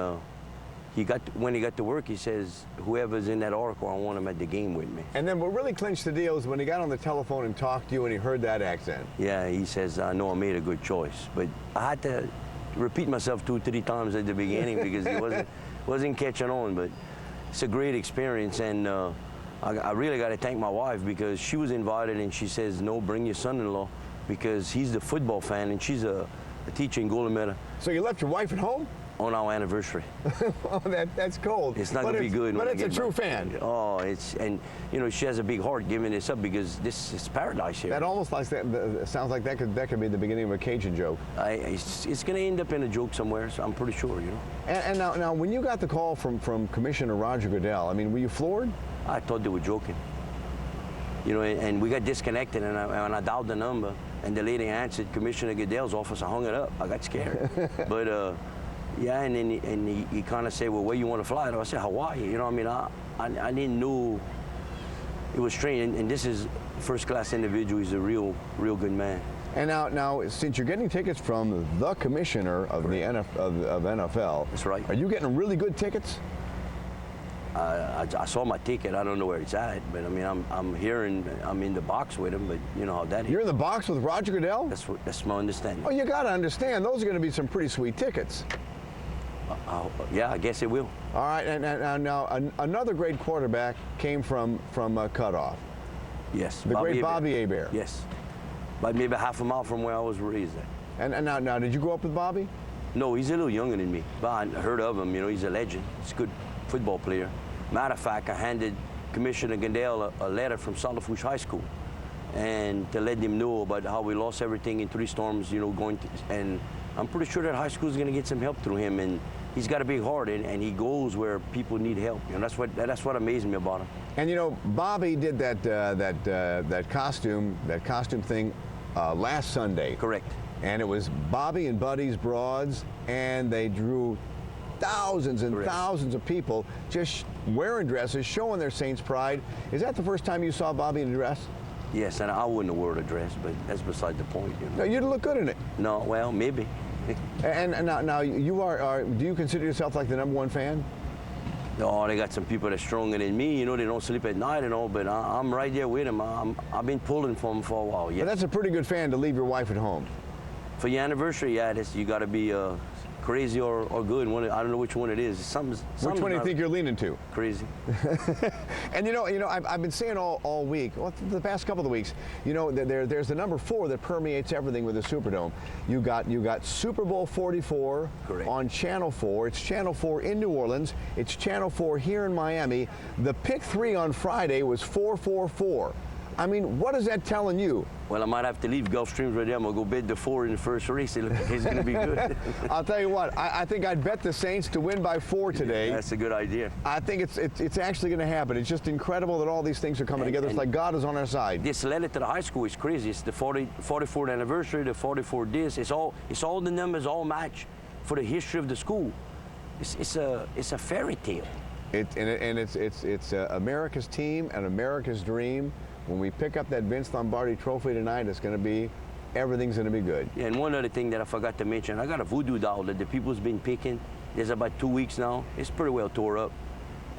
when he got to work, he says, whoever's in that article, I want him at the game with me. And then what really clinched the deal is when he got on the telephone and talked to you and he heard that accent. Yeah, he says, I know I made a good choice. But I had to repeat myself 2 or 3 times at the beginning because he wasn't catching on. But it's a great experience. And I really got to thank my wife because she was invited and she says, no, bring your son-in-law because he's the football fan and she's a teacher in Golden Meadow. So you left your wife at home? On our anniversary. Oh, that's cold. It's not going to be good. But it's a true fan. Oh, and you know, she has a big heart giving this up because this is paradise here. That almost like sounds like that could be the beginning of a Cajun joke. It's going to end up in a joke somewhere, so I'm pretty sure, you know. And now, when you got the call from Commissioner Roger Goodell, I mean, were you floored? I thought they were joking. You know, and we got disconnected, and I dialed the number, and the lady answered Commissioner Goodell's office. I hung it up. I got scared. But. Yeah, and then he kind of said, well, where you want to fly to? I said, Hawaii. You know, I mean, I didn't know. It was strange, and this is first-class individual. He's a real good man. And now, since you're getting tickets from the commissioner of the NFL, that's right. Are you getting really good tickets? I saw my ticket. I don't know where it's at, but I mean, I'm hearing I'm in the box with him. But you know how that is. You're in the box with Roger Goodell? That's my understanding. Oh, you got to understand, those are going to be some pretty sweet tickets. Yeah, I guess it will. All right, and now another great quarterback came from Cutoff. Yes. The great Bobby Hebert. Yes. But maybe half a mile from where I was raised at. And now, did you grow up with Bobby? No, he's a little younger than me. But I heard of him. You know, he's a legend. He's a good football player. Matter of fact, I handed Commissioner Goodell a letter from Salafouche High School, and to let him know about how we lost everything in 3 storms. You know, and I'm pretty sure that high school is going to get some help through him, and he's got a big heart, and he goes where people need help. You know, that's what amazed me about him. And you know, Bobby did that costume thing last Sunday. Correct. And it was Bobby and Buddy's Broads, and they drew thousands and Correct. thousands of people just wearing dresses, showing their Saints pride. Is that the first time you saw Bobby in a dress? Yes, and I wouldn't have worn a dress, but that's beside the point. You know? No, you'd look good in it. No, well, maybe. And now you are. Do you consider yourself like the #1 fan? Oh, they got some people that's stronger than me. You know, they don't sleep at night and all, but I'm right there with them. I've been pulling for them for a while. Yeah. But that's a pretty good fan to leave your wife at home. For your anniversary, yeah, you got to be crazy or good. I don't know which one it is. Which one do you think you're leaning to? Crazy. And you know, I've been saying all week, well, the past couple of weeks, you know, there's the number 4 that permeates everything with the Superdome. You got Super Bowl 44 Correct. on Channel 4. It's Channel 4 in New Orleans. It's Channel 4 here in Miami. The pick 3 on Friday was 444. I mean, what is that telling you? Well, I might have to leave Gulfstreams right there. I'm going to go bid the 4 in the first race. It looks like it's going to be good. I'll tell you what, I think I'd bet the Saints to win by 4 today. Yeah, that's a good idea. I think it's actually going to happen. It's just incredible that all these things are coming together. It's like God is on our side. This letter to the high school is crazy. It's the 44th anniversary, the 44 this. It's all the numbers all match for the history of the school. It's a fairy tale. It's America's team and America's dream. When we pick up that Vince Lombardi trophy tonight, everything's going to be good. Yeah, and one other thing that I forgot to mention, I got a voodoo doll that the people's been picking. There's about 2 weeks now. It's pretty well tore up.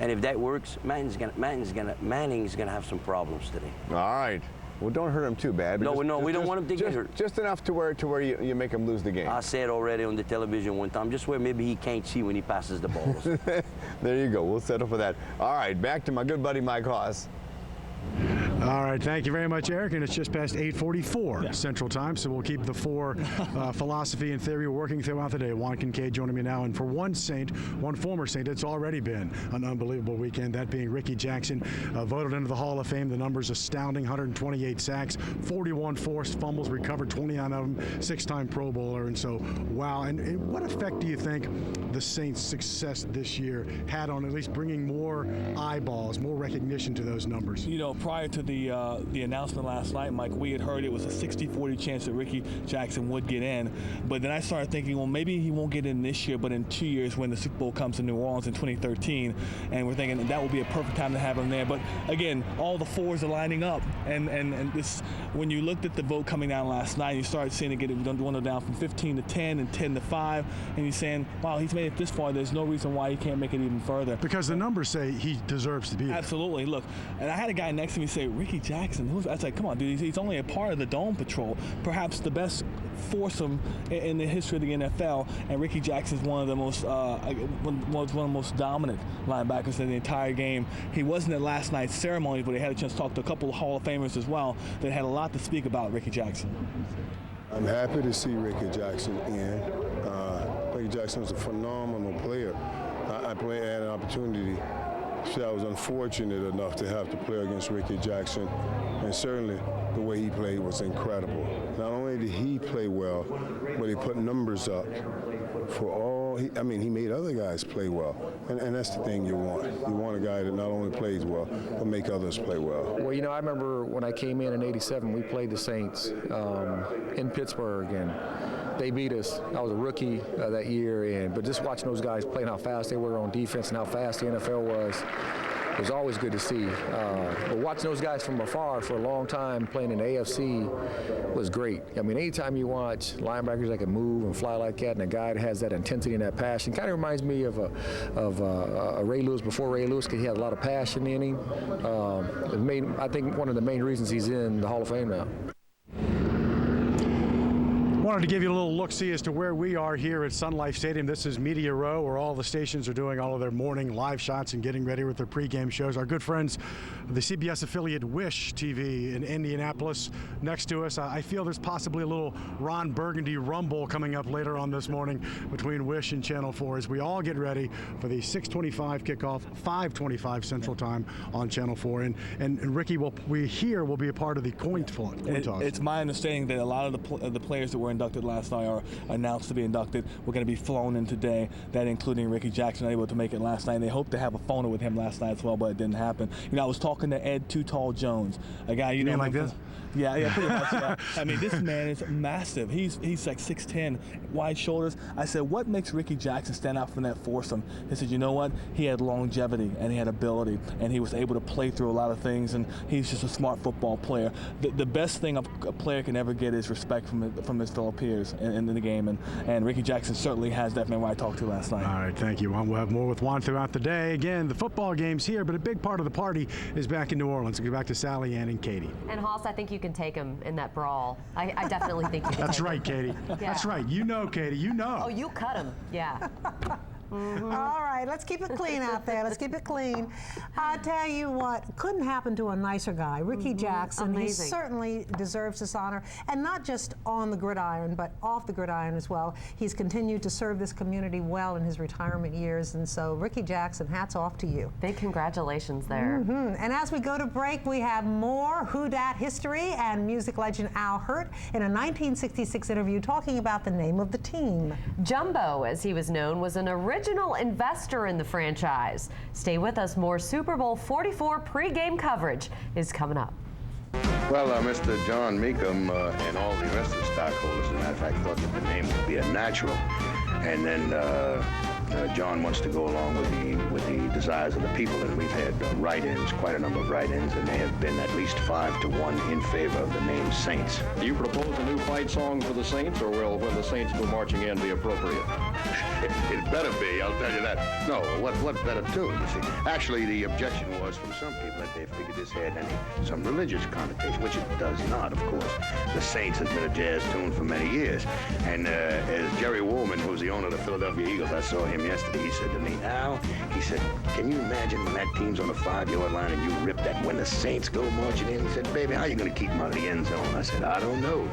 And if that works, Manning's gonna have some problems today. All right. Well, don't hurt him too bad. No, we don't want him to get hurt. Just enough to where you make him lose the game. I said already on the television one time, just where maybe he can't see when he passes the balls. There you go. We'll settle for that. All right, back to my good buddy Mike Haas. All right, thank you very much, Eric. And it's just past 8:44 Central Time, so we'll keep the four philosophy and theory working throughout the day. Juan Kincaid joining me now, and for one former Saint, it's already been an unbelievable weekend, that being Ricky Jackson, voted into the Hall of Fame. The numbers astounding: 128 sacks, 41 forced fumbles, recovered 29 of them, 6-time Pro Bowler. And so, wow. And what effect do you think the Saints' success this year had on at least bringing more eyeballs, more recognition to those numbers? You know, prior to the announcement last night, Mike, we had heard it was a 60-40 chance that Ricky Jackson would get in. But then I started thinking, well, maybe he won't get in this year, but in 2 years when the Super Bowl comes to New Orleans in 2013, and we're thinking that will be a perfect time to have him there. But again, all the fours are lining up, and this, when you looked at the vote coming down last night, you started seeing it dwindle down from 15 to 10 and 10 to 5, and you're saying, wow, he's made it this far. There's no reason why he can't make it even further. Because the numbers say he deserves to be there. Absolutely. Look, and I had a guy next to me say, Ricky Jackson, I was like, come on, dude, he's only a part of the Dome Patrol, perhaps the best foursome in the history of the NFL, and Ricky Jackson's one of the most dominant linebackers in the entire game. He wasn't at last night's ceremony, but they had a chance to talk to a couple of Hall of Famers as well that had a lot to speak about Ricky Jackson. I'm happy to see Ricky Jackson in. Ricky Jackson was a phenomenal player. I had an opportunity. I was unfortunate enough to have to play against Ricky Jackson, and certainly the way he played was incredible. Not only did he play well, but he put numbers up for all. He made other guys play well, and that's the thing you want. You want a guy that not only plays well, but make others play well. Well, you know, I remember when I came in '87, we played the Saints in Pittsburgh, and they beat us. I was a rookie that year, but just watching those guys play and how fast they were on defense and how fast the NFL was, it was always good to see. But watching those guys from afar for a long time playing in the AFC was great. I mean, anytime you watch linebackers that can move and fly like that, and a guy that has that intensity and that passion, kind of reminds me of Ray Lewis before Ray Lewis, because he had a lot of passion in him. I think one of the main reasons he's in the Hall of Fame now. Wanted to give you a little look-see as to where we are here at Sun Life Stadium. This is Media Row, where all the stations are doing all of their morning live shots and getting ready with their pregame shows. Our good friends, the CBS affiliate Wish TV in Indianapolis, next to us. I feel there's possibly a little Ron Burgundy rumble coming up later on this morning between Wish and Channel 4 as we all get ready for the 6:25 kickoff, 5:25 Central Time on Channel 4. And Ricky, will be a part of the coin toss. It's my understanding that a lot of the players that were inducted last night are announced to be inducted. We're going to be flown in today, that including Ricky Jackson, able to make it last night. And they hoped to have a photo with him last night as well, but it didn't happen. You know, I was talking to Ed Too Tall Jones, a guy you know like this. Yeah, pretty much. Yeah. I mean, this man is massive. He's like 6'10", wide shoulders. I said, what makes Ricky Jackson stand out from that foursome? He said, you know what? He had longevity and he had ability, and he was able to play through a lot of things, and he's just a smart football player. The best thing a player can ever get is respect from his fellow peers in the game, and Ricky Jackson certainly has that, man, who I talked to last night. All right, thank you, Juan. We'll have more with Juan throughout the day. Again, the football game's here, but a big part of the party is back in New Orleans. We'll go back to Sally Ann and Katie. And Hoss, I think you can take him in that brawl. I definitely think you can. That's right, Katie. Yeah. That's right. You know, Katie. You know. Oh, you cut him. Yeah. Mm-hmm. All right, let's keep it clean out there. Let's keep it clean. I tell you what, couldn't happen to a nicer guy. Ricky Jackson. Amazing. He certainly deserves this honor, and not just on the gridiron, but off the gridiron as well. He's continued to serve this community well in his retirement years, and so Ricky Jackson, hats off to you. Big congratulations there. Mm-hmm. And as we go to break, we have more Who Dat history and music legend Al Hirt in a 1966 interview talking about the name of the team. Jumbo, as he was known, was an original investor in the franchise. Stay with us. More Super Bowl 44 pregame coverage is coming up. Well, Mr. John Meekum and all the rest of the stockholders, as a matter of fact, thought that the name would be a natural. And then John wants to go along with the desires of the people, and we've had write-ins, quite a number of write-ins, and they have been at least 5-1 in favor of the name Saints. Do you propose a new fight song for the Saints, or will when the Saints go marching in be appropriate? It better be, I'll tell you that. No, what better tune, you see? Actually, the objection was from some people that they figured this had some religious connotation, which it does not, of course. The Saints has been a jazz tune for many years. And as Jerry Woolman, who's the owner of the Philadelphia Eagles, I saw him yesterday, he said to me, now, he said, can you imagine when that team's on the 5-yard line and you rip that when the Saints go marching in? He said, baby, how you going to keep them out of the end zone? I said, I don't know.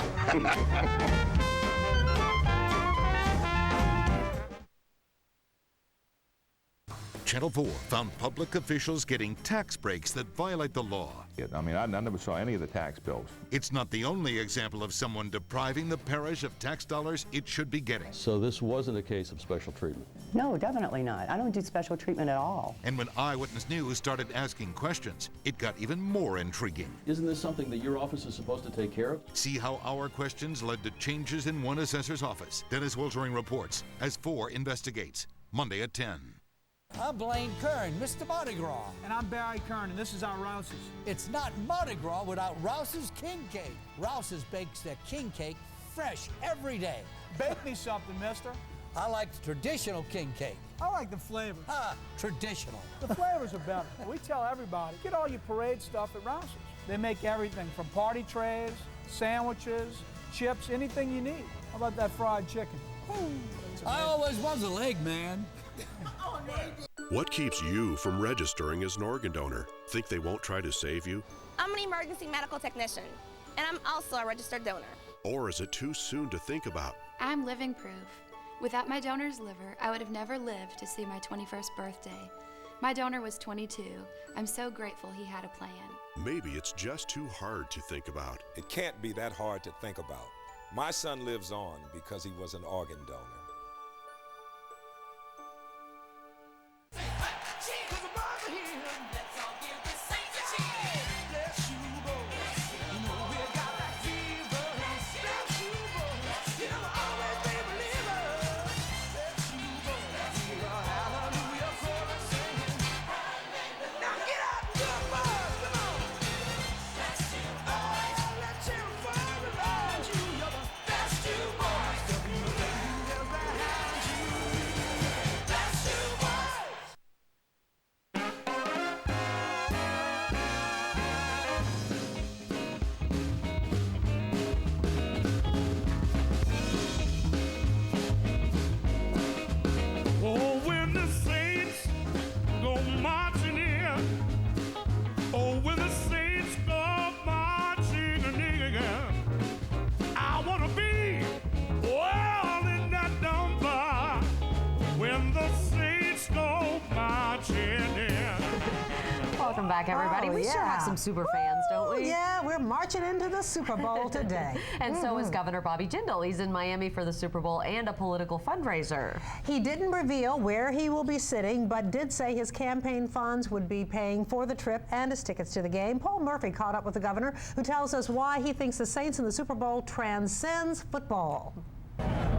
Channel 4 found public officials getting tax breaks that violate the law. I mean, I never saw any of the tax bills. It's not the only example of someone depriving the parish of tax dollars it should be getting. So this wasn't a case of special treatment? No, definitely not. I don't do special treatment at all. And when Eyewitness News started asking questions, it got even more intriguing. Isn't this something that your office is supposed to take care of? See how our questions led to changes in one assessor's office. Dennis Wiltering reports as 4 investigates. Monday at 10. I'm Blaine Kern, Mr. Mardi Gras. And I'm Barry Kern, and this is our Rouse's. It's not Mardi Gras without Rouse's King Cake. Rouse's bakes their king cake fresh every day. Bake me something, mister. I like the traditional king cake. I like the flavors. Traditional. The flavors are better. We tell everybody, get all your parade stuff at Rouse's. They make everything from party trays, sandwiches, chips, anything you need. How about that fried chicken? Ooh, I always was a leg man. What keeps you from registering as an organ donor? Think they won't try to save you? I'm an emergency medical technician, and I'm also a registered donor. Or is it too soon to think about? I'm living proof. Without my donor's liver, I would have never lived to see my 21st birthday. My donor was 22. I'm so grateful he had a plan. Maybe it's just too hard to think about. It can't be that hard to think about. My son lives on because he was an organ donor. Welcome back, everybody. We sure have some super fans, don't we? Yeah, we're marching into the Super Bowl today. And so is Governor Bobby Jindal. He's in Miami for the Super Bowl and a political fundraiser. He didn't reveal where he will be sitting, but did say his campaign funds would be paying for the trip and his tickets to the game. Paul Murphy caught up with the governor, who tells us why he thinks the Saints in the Super Bowl transcends football.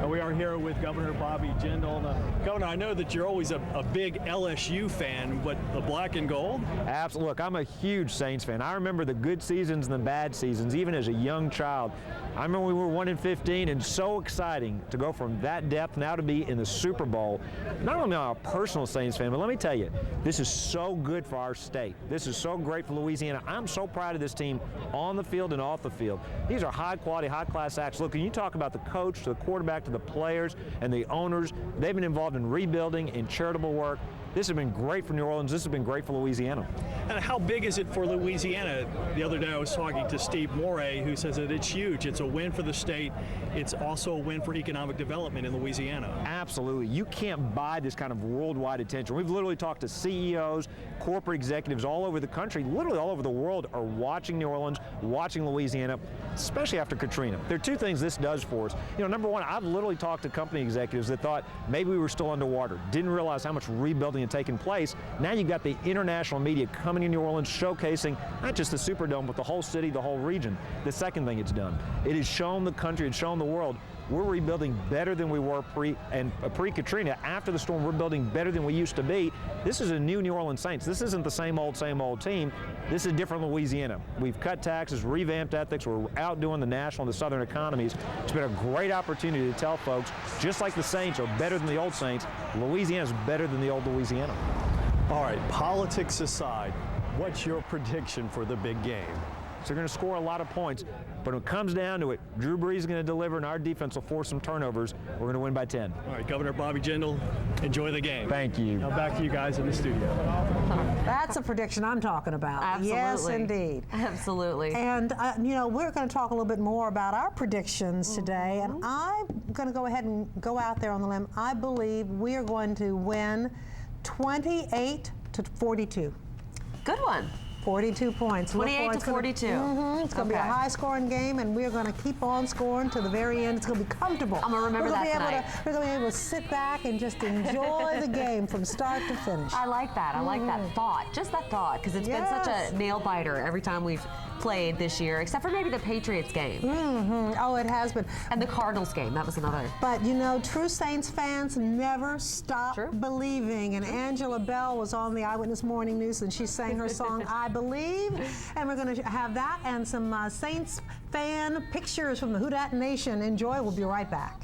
We are here with Governor Bobby Jindal. Governor, I know that you're always a big LSU fan, but the black and gold? Absolutely. Look, I'm a huge Saints fan. I remember the good seasons and the bad seasons, even as a young child. I remember we were 1-15, and so exciting to go from that depth now to be in the Super Bowl. Not only am I a personal Saints fan, but let me tell you, this is so good for our state. This is so great for Louisiana. I'm so proud of this team on the field and off the field. These are high-quality, high-class acts. Look, when you talk about the coach to the quarterback to the players and the owners, they've been involved in rebuilding, in charitable work. This has been great for New Orleans. This has been great for Louisiana. And how big is it for Louisiana? The other day I was talking to Steve Morey, who says that it's huge. It's a win for the state. It's also a win for economic development in Louisiana. Absolutely. You can't buy this kind of worldwide attention. We've literally talked to CEOs, corporate executives all over the country, literally all over the world, are watching New Orleans, watching Louisiana, especially after Katrina. There are two things this does for us. You know, number one, I've literally talked to company executives that thought maybe we were still underwater, didn't realize how much rebuilding had taken place. Now you've got the international media coming to New Orleans, showcasing not just the Superdome, but the whole city, the whole region. The second thing it's done, it has shown the country, it's shown the world we're rebuilding better than we were pre-Katrina. After the storm, we're building better than we used to be. This is a new New Orleans Saints. This isn't the same old team. This is different Louisiana. We've cut taxes, revamped ethics. We're outdoing the national and the southern economies. It's been a great opportunity to tell folks, just like the Saints are better than the old Saints, Louisiana's better than the old Louisiana. All right, politics aside, what's your prediction for the big game? So they're going to score a lot of points, but when it comes down to it, Drew Brees is going to deliver, and our defense will force some turnovers. We're going to win by 10. All right, Governor Bobby Jindal, enjoy the game. Thank you. Now back to you guys in the studio. That's a prediction I'm talking about. Absolutely. Yes, indeed. Absolutely. And, you know, we're going to talk a little bit more about our predictions today, and I'm going to go ahead and go out there on the limb. I believe we are going to win 28-42. Good one. 42 points. 28 to 42. It's going to be a high-scoring game, and we're going to keep on scoring to the very end. It's going to be comfortable. I'm going to remember that tonight. We're going to be able to sit back and just enjoy the game from start to finish. I like that. I like that thought. Just that thought, because it's been such a nail-biter every time we've played this year, except for maybe the Patriots game. Oh, it has been. And the Cardinals game. That was another. But, you know, true Saints fans never stop believing. And Angela Bell was on the Eyewitness Morning News, and she sang her song, I Believe. And we're going to have that and some Saints fan pictures from the Who Dat Nation. Enjoy. We'll be right back.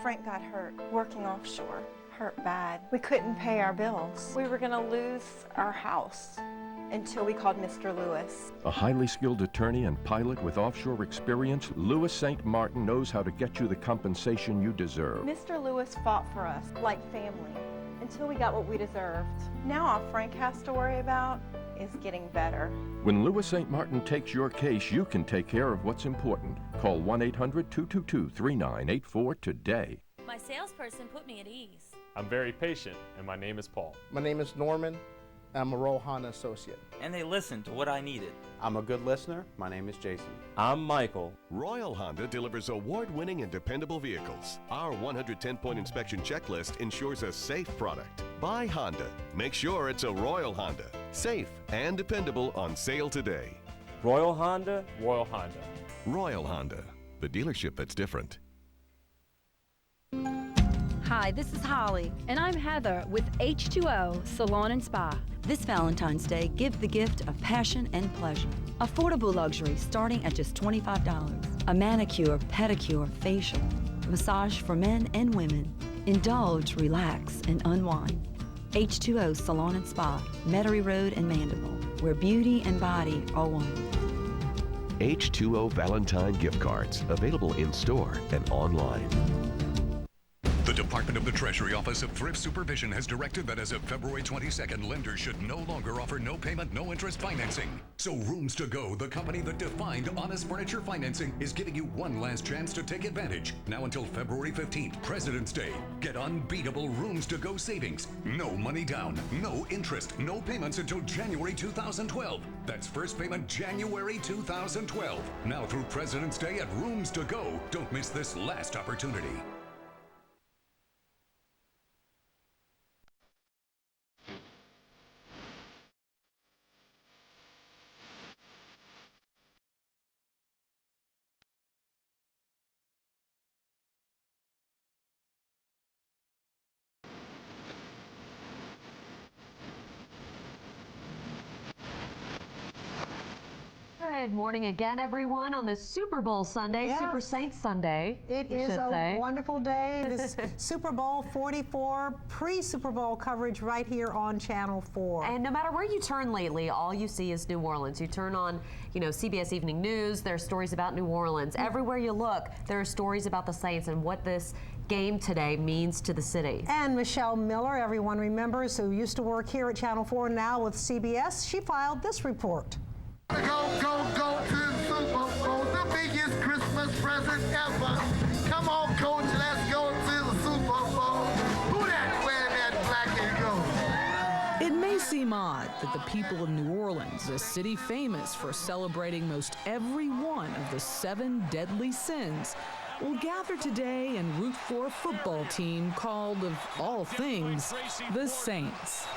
Frank got hurt working offshore, hurt bad. We couldn't pay our bills. We were gonna lose our house until we called Mr. Lewis. A highly skilled attorney and pilot with offshore experience, Lewis St. Martin knows how to get you the compensation you deserve. Mr. Lewis fought for us like family until we got what we deserved. Now all Frank has to worry about is getting better. When Lewis St. Martin takes your case, you can take care of what's important. Call 1-800-222-3984 today. My salesperson put me at ease. I'm very patient, and my name is Paul. My name is Norman. I'm a Royal Honda associate. And they listened to what I needed. I'm a good listener. My name is Jason. I'm Michael. Royal Honda delivers award-winning and dependable vehicles. Our 110-point inspection checklist ensures a safe product. Buy Honda. Make sure it's a Royal Honda. Safe and dependable, on sale today. Royal Honda. Royal Honda. Royal Honda. the dealership that's different. Hi, this is Holly. And I'm Heather with H2O Salon and Spa. This Valentine's Day, give the gift of passion and pleasure. Affordable luxury starting at just $25. A manicure, pedicure, facial, massage for men and women. Indulge, relax, and unwind. H2O Salon and Spa, Metairie Road and Mandible, where beauty and body are one. H2O Valentine gift cards, available in store and online. The Department of the Treasury Office of Thrift Supervision has directed that as of February 22nd, lenders should no longer offer no payment, no interest financing. So Rooms To Go, the company that defined honest furniture financing, is giving you one last chance to take advantage. Now until February 15th, President's Day. Get unbeatable Rooms To Go savings. No money down, no interest, no payments until January 2012. That's first payment January 2012. Now through President's Day at Rooms To Go. Don't miss this last opportunity. Good morning again, everyone, on this Super Bowl Sunday, Yes. Super Saints Sunday. It we is should a say. wonderful day. This Super Bowl 44 pre-Super Bowl coverage right here on Channel 4. And no matter where you turn lately, all you see is New Orleans. You turn on, CBS Evening News, there are stories about New Orleans. Everywhere you look, there are stories about the Saints and what this game today means to the city. And Michelle Miller, everyone remembers, who used to work here at Channel 4, now with CBS, she filed this report. Go, go, go to the Super Bowl, the biggest Christmas present ever. Come on, coach, let's go to the Super Bowl. Who that wearing that black and gold? It may seem odd that the people of New Orleans, a city famous for celebrating most every one of the 7 deadly sins, will gather today and root for a football team called, of all things, the Saints.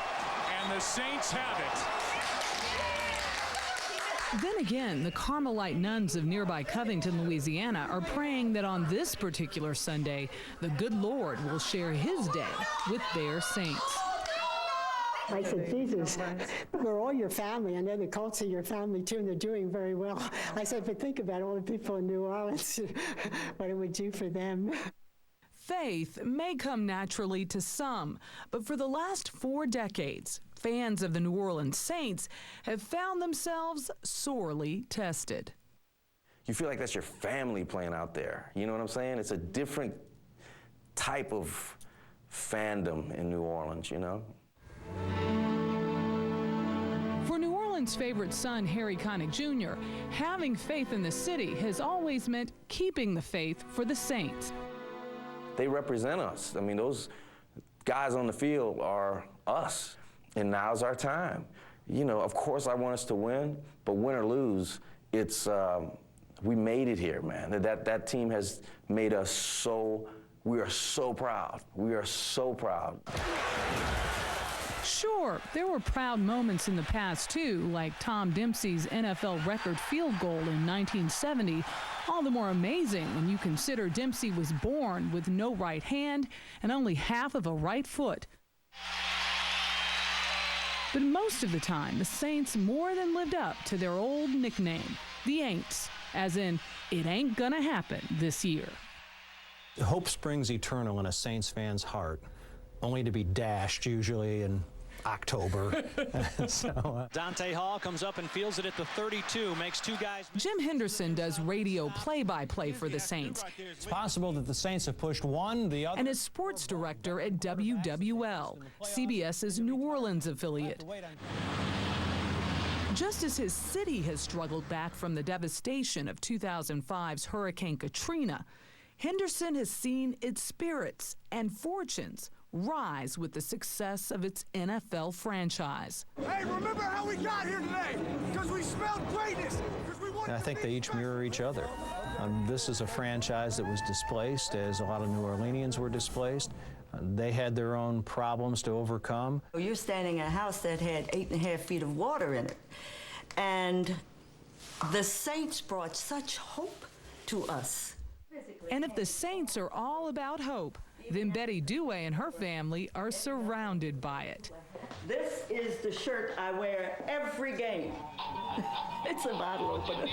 And the Saints have it. Then again, the Carmelite nuns of nearby Covington, Louisiana, are praying that on this particular Sunday, the good Lord will share his day with their saints. I said, Jesus, we're all your family. I know the Colts are your family too, and they're doing very well. I said, but think about all the people in New Orleans, what it would do for them. Faith may come naturally to some, but for the last 4 decades, fans of the New Orleans Saints have found themselves sorely tested. You feel like that's your family playing out there. You know what I'm saying? It's a different type of fandom in New Orleans, you know? For New Orleans' favorite son, Harry Connick Jr., having faith in the city has always meant keeping the faith for the Saints. They represent us. I mean, those guys on the field are us, and now's our time. You know, of course I want us to win, but win or lose, it's, we made it here, man. That team has made us so, we are so proud. We are so proud. Sure, there were proud moments in the past, too, like Tom Dempsey's NFL record field goal in 1970. All the more amazing when you consider Dempsey was born with no right hand and only half of a right foot. But most of the time, the Saints more than lived up to their old nickname, the Aints, as in, it ain't gonna happen this year. Hope springs eternal in a Saints fan's heart, only to be dashed usually in October. Dante Hall comes up and fields it at the 32, makes 2 guys. Jim Henderson does radio play-by-play for the Saints. It's possible that the Saints have pushed one, the other. And is sports director at WWL, CBS's New Orleans affiliate. Just as his city has struggled back from the devastation of 2005's Hurricane Katrina, Henderson has seen its spirits and fortunes rise with the success of its NFL franchise. Hey, remember how we got here today? Because we smelled greatness. And I think they each mirror each other. This is a franchise that was displaced, as a lot of New Orleanians were displaced. They had their own problems to overcome. You're standing in a house that had 8.5 feet of water in it. And the Saints brought such hope to us And if the Saints are all about hope, then Betty Dewey and her family are surrounded by it. This is the shirt I wear every game. It's a bottle opener.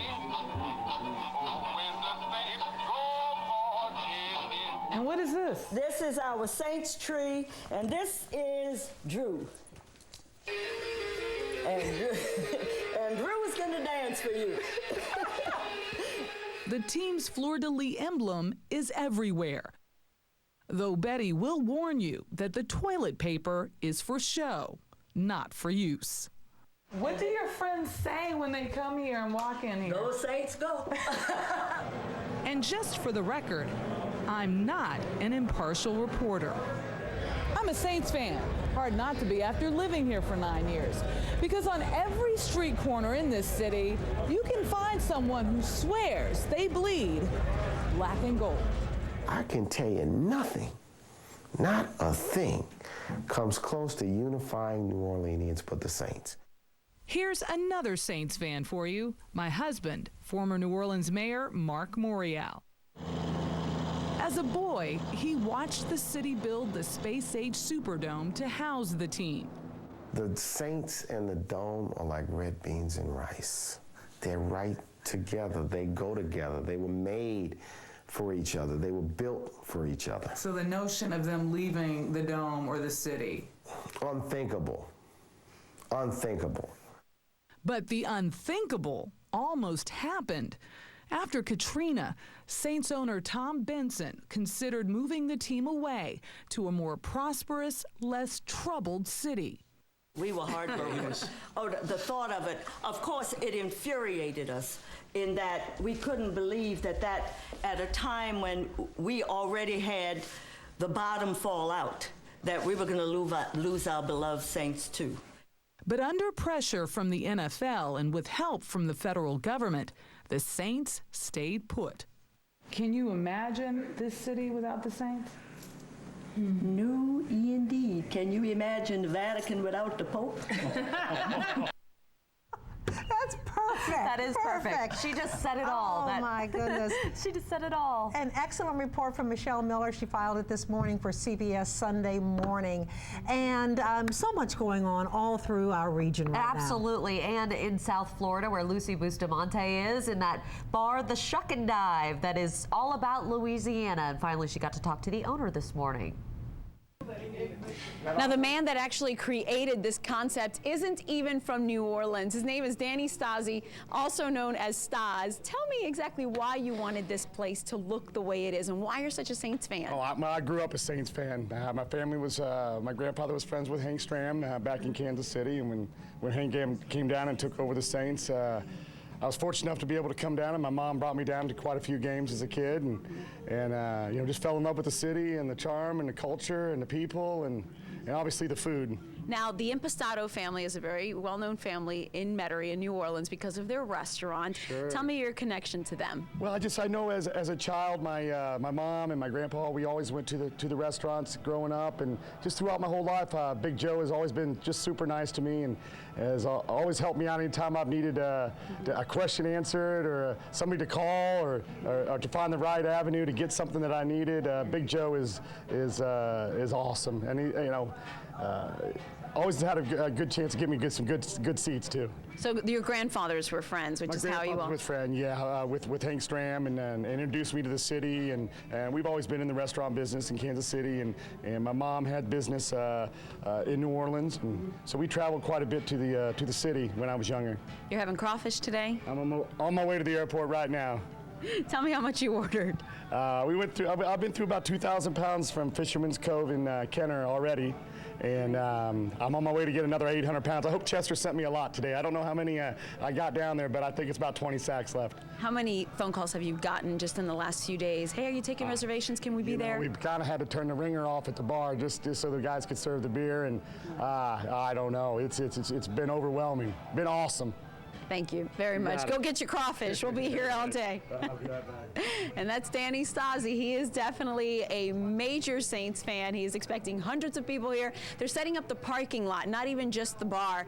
And what is this? This is our Saints tree, and this is Drew. And Drew is going to dance for you. The team's fleur-de-lis emblem is everywhere. Though Betty will warn you that the toilet paper is for show, not for use. What do your friends say when they come here and walk in here? Go Saints, go. And just for the record, I'm not an impartial reporter. I'm a Saints fan. Hard not to be after living here for 9 years. Because on every street corner in this city, you can find someone who swears they bleed black and gold. I can tell you nothing, not a thing, comes close to unifying New Orleanians but the Saints. Here's another Saints fan for you, my husband, former New Orleans Mayor Mark Morial. As a boy, he watched the city build the space-age Superdome to house the team. The Saints and the Dome are like red beans and rice. They're right together. They go together. They were made for each other. They were built for each other. So the notion of them leaving the Dome or the city? Unthinkable. Unthinkable. But the unthinkable almost happened. After Katrina, Saints owner Tom Benson considered moving the team away to a more prosperous, less troubled city. We were heartbroken. Oh, the thought of it. Of course, it infuriated us in that we couldn't believe that at a time when we already had the bottom fall out, that we were going to lose our beloved Saints too. But under pressure from the NFL and with help from the federal government, the Saints stayed put. Can you imagine this city without the Saints? No, indeed. Can you imagine the Vatican without the Pope? That's perfect. That is perfect. She just said it all. Oh, my goodness. She just said it all. An excellent report from Michelle Miller. She filed it this morning for CBS Sunday Morning. And so much going on all through our region right Absolutely. And in South Florida, where Lucy Bustamante is, in that bar, the Shuck and Dive, that is all about Louisiana. And finally, she got to talk to the owner this morning. Now, the man that actually created this concept isn't even from New Orleans. His name is Danny Stasi, also known as Stas. Tell me exactly why you wanted this place to look the way it is and why you're such a Saints fan. Oh, I grew up a Saints fan. My family was, my grandfather was friends with Hank Stram back in Kansas City, and when Hank came down and took over the Saints, I was fortunate enough to be able to come down, and my mom brought me down to quite a few games as a kid, and you know, just fell in love with the city and the charm and the culture and the people and obviously the food. Now, the Impostado family is a very well-known family in Metairie in New Orleans because of their restaurant. Sure. Tell me your connection to them. Well, I know as a child, my mom and my grandpa, we always went to the restaurants growing up, and just throughout my whole life, Big Joe has always been just super nice to me and has always helped me out anytime I've needed a question answered or somebody to call or to find the right avenue to get something that I needed. Big Joe is awesome, and he, you know, always had a good chance to give me some good seats too. So your grandfathers were friends, which is how you all... My grandfather was friend, yeah, with Hank Stram, and introduced me to the city, and we've always been in the restaurant business in Kansas City, and my mom had business in New Orleans, and so we traveled quite a bit to the city when I was younger. You're having crawfish today? I'm on my way to the airport right now. Tell me how much you ordered. I've been through about 2,000 pounds from Fisherman's Cove in Kenner already. And I'm on my way to get another 800 pounds. I hope Chester sent me a lot today. I don't know how many I got down there, but I think it's about 20 sacks left. How many phone calls have you gotten just in the last few days? Hey, are you taking reservations? Can we be there? We've kind of had to turn the ringer off at the bar just so the guys could serve the beer. And I don't know. It's been overwhelming. Been awesome. Thank you very much. Go get your crawfish. We'll be here all day. I'll be right back. And that's Danny Stasi. He is definitely a major Saints fan. He's expecting hundreds of people here. They're setting up the parking lot, not even just the bar,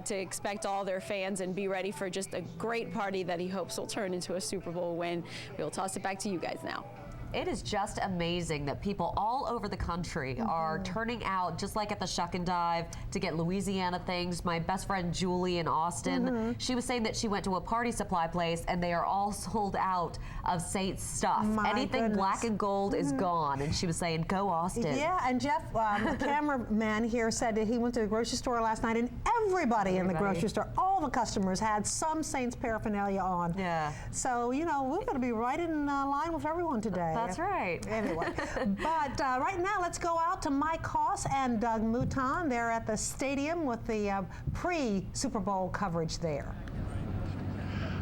to expect all their fans and be ready for just a great party that he hopes will turn into a Super Bowl win. We'll toss it back to you guys now. It is just amazing that people all over the country are turning out, just like at the Shuck and Dive, to get Louisiana things. My best friend Julie in Austin, she was saying that she went to a party supply place and they are all sold out of Saints stuff. Anything black and gold is gone, and she was saying, go Austin. Yeah, and Jeff, the cameraman here, said that he went to the grocery store last night and everybody in the grocery store, all the customers had some Saints paraphernalia on. Yeah. So, you know, we're going to be right in line with everyone today. That's right. Anyway, but right now let's go out to Mike Hoss and Doug Mouton. They're at the stadium with the pre-Super Bowl coverage there.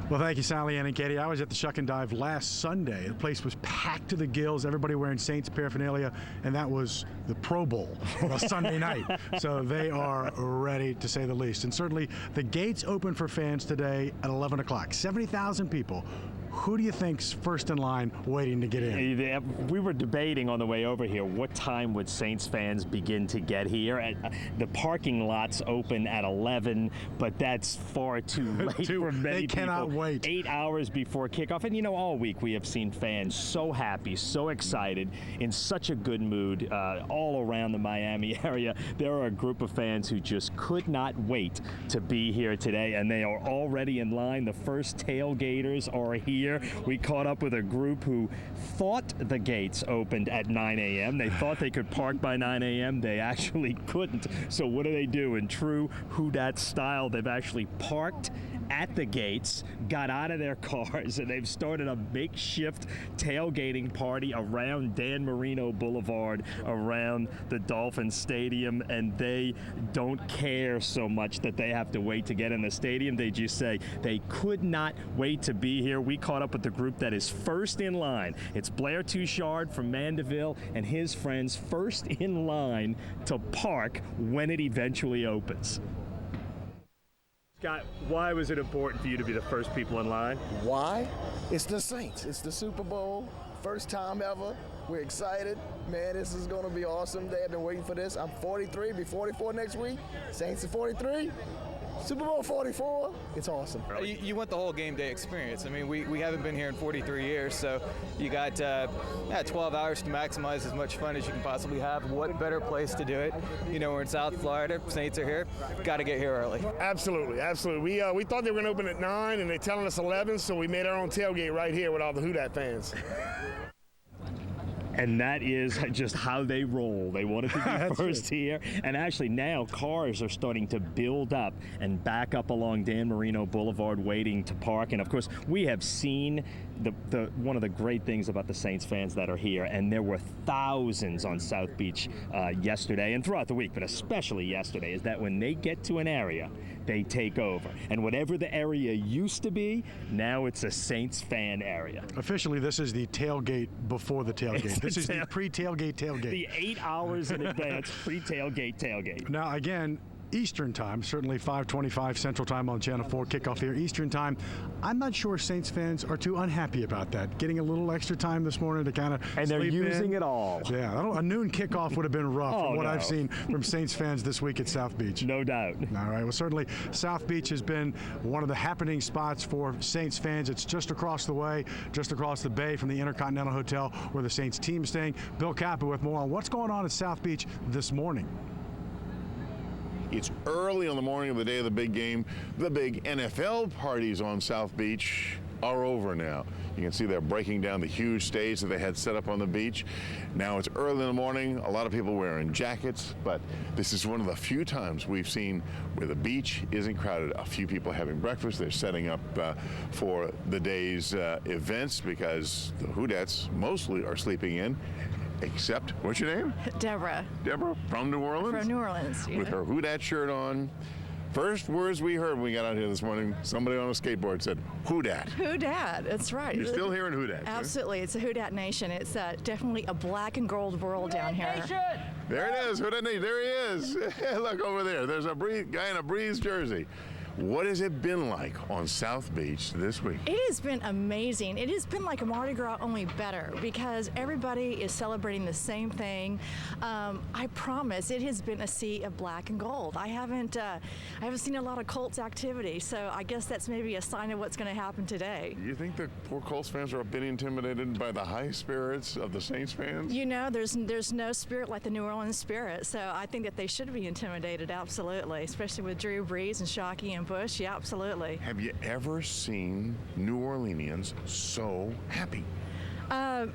Well, thank you, Sally Ann and Katie. I was at the Shuck and Dive last Sunday. The place was packed to the gills, everybody wearing Saints paraphernalia, and that was the Pro Bowl on a Sunday night. So they are ready, to say the least. And certainly the gates open for fans today at 11 o'clock. 70,000 people. Who do you think's first in line waiting to get in? We were debating on the way over here what time would Saints fans begin to get here. The parking lots open at 11, but that's far too late for many They cannot people. wait. 8 hours before kickoff. And you know, all week we have seen fans so happy, so excited, in such a good mood all around the Miami area. There are a group of fans who just could not wait to be here today, and they are already in line. The first tailgaters are here. We caught up with a group who thought the gates opened at 9 a.m. They thought they could park by 9 a.m. They actually couldn't. So what do? In true Who Dat style, they've actually parked at the gates, got out of their cars, and they've started a makeshift tailgating party around Dan Marino Boulevard, around the Dolphin Stadium, and they don't care so much that they have to wait to get in the stadium. They just say they could not wait to be here. We caught up with the group that is first in line. It's Blair Touchard from Mandeville and his friends first in line to park when it eventually opens. Scott, why was it important for you to be the first people in line? Why? It's the Saints. It's the Super Bowl. First time ever. We're excited. Man, this is going to be awesome. They have been waiting for this. I'm 43, be 44 next week. Saints are 43. Super Bowl 44. It's awesome. You want the whole game day experience. I mean, we haven't been here in 43 years, so you got 12 hours to maximize as much fun as you can possibly have. What better place to do it? You know, we're in South Florida. Saints are here. Got to get here early. Absolutely, absolutely. We thought they were going to open at 9, and they're telling us 11, so we made our own tailgate right here with all the Who Dat fans. And that is just how they roll. They wanted to be first here. And actually now cars are starting to build up and back up along Dan Marino Boulevard waiting to park. And of course, we have seen one of the great things about the Saints fans that are here, and there were thousands on South Beach yesterday and throughout the week, but especially yesterday, is that when they get to an area, they take over. And whatever the area used to be, now it's a Saints fan area. Officially, this is the tailgate before the tailgate. This is the pre-tailgate tailgate. The 8 hours in advance pre-tailgate tailgate. Now, again, Eastern time, certainly 5:25 Central Time on Channel 4, kickoff here Eastern time. I'm not sure Saints fans are too unhappy about that. Getting a little extra time this morning to kind of and they're using it all. Yeah, a noon kickoff would have been rough from what I've seen from Saints fans this week at South Beach. No doubt. All right, well, certainly South Beach has been one of the happening spots for Saints fans. It's just across the way, just across the bay from the Intercontinental Hotel where the Saints team is staying. Bill Kappa with more on what's going on at South Beach this morning. It's early on the morning of the day of the big game. The big NFL parties on South Beach are over now. You can see they're breaking down the huge stage that they had set up on the beach. Now it's early in the morning. A lot of people wearing jackets, but this is one of the few times we've seen where the beach isn't crowded. A few people having breakfast. They're setting up for the day's events because the Who Dats mostly are sleeping in. Except, what's your name? Deborah. Deborah, from New Orleans? From New Orleans, yeah. With her Who Dat shirt on. First words we heard when we got out here this morning, somebody on a skateboard said, Who Dat? Who Dat, that's right. You're still hearing Who Dat? Absolutely, it's a Who Dat nation. It's definitely a black and gold world down here. There it is, Who Dat Nation, there he is. Look over there, there's a guy in a Breeze jersey. What has it been like on South Beach this week? It has been amazing. It has been like a Mardi Gras, only better, because everybody is celebrating the same thing. I promise it has been a sea of black and gold. I haven't seen a lot of Colts activity, so I guess that's maybe a sign of what's going to happen today. You think the poor Colts fans are a bit intimidated by the high spirits of the Saints fans? You know, there's no spirit like the New Orleans spirit, so I think that they should be intimidated, absolutely, especially with Drew Brees and Shockey and Bush. Yeah, absolutely. Have you ever seen New Orleanians so happy?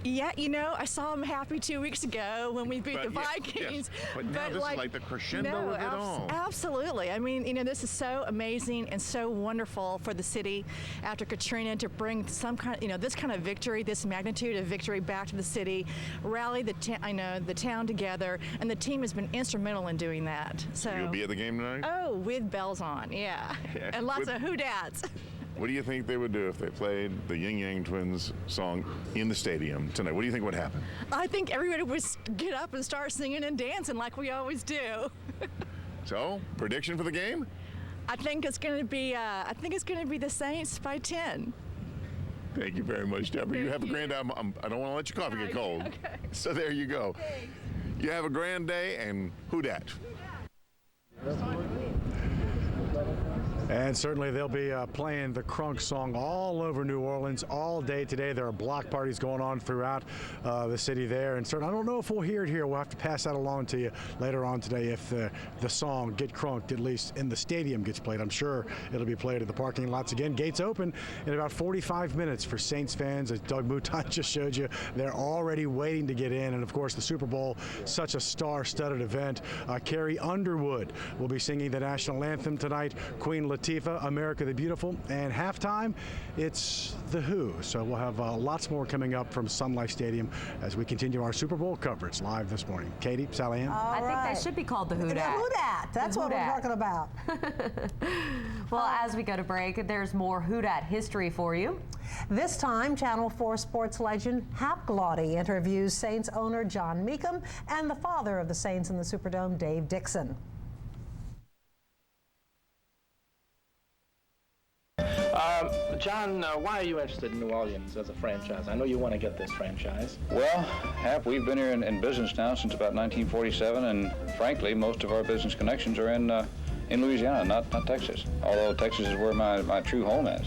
Yeah, you know, I saw them happy 2 weeks ago when we beat the Vikings. Yes. But now this is like the crescendo of it all. Absolutely. I mean, you know, this is so amazing and so wonderful for the city after Katrina to bring some kind of, you know, this kind of victory, this magnitude of victory back to the city, rally the town together, and the team has been instrumental in doing that. So you'll be at the game tonight? Oh, with bells on, yeah. And lots of who-dats. What do you think they would do if they played the Yin Yang Twins song in the stadium tonight? What do you think would happen? I think everybody would get up and start singing and dancing like we always do. So, prediction for the game? I think it's going to be the Saints by 10. Thank you very much, Deborah. You have a grand day. I don't want to let your coffee get cold. Okay. So there you go. Thanks. You have a grand day, and who dat? And certainly they'll be playing the Crunk song all over New Orleans all day today. There are block parties going on throughout the city there. And certainly, I don't know if we'll hear it here. We'll have to pass that along to you later on today if the song Get Crunked, at least in the stadium, gets played. I'm sure it'll be played in the parking lots again. Gates open in about 45 minutes for Saints fans. As Doug Mouton just showed you, they're already waiting to get in. And of course, the Super Bowl, such a star-studded event. Carrie Underwood will be singing the national anthem tonight. Queen Latifah, America the Beautiful, and halftime, it's The Who. So we'll have lots more coming up from Sun Life Stadium as we continue our Super Bowl coverage live this morning. Katie, Sally Ann? I think they should be called the Who Dat. The Who Dat. That's what we're talking about. Well, as we go to break, there's more Who Dat history for you. This time, Channel 4 sports legend Hap Glaude interviews Saints owner John Meekum and the father of the Saints in the Superdome, Dave Dixon. John, why are you interested in New Orleans as a franchise? I know you want to get this franchise. Well, Hap, we've been here in business now since about 1947, and frankly, most of our business connections are in Louisiana, not Texas, although Texas is where my true home is.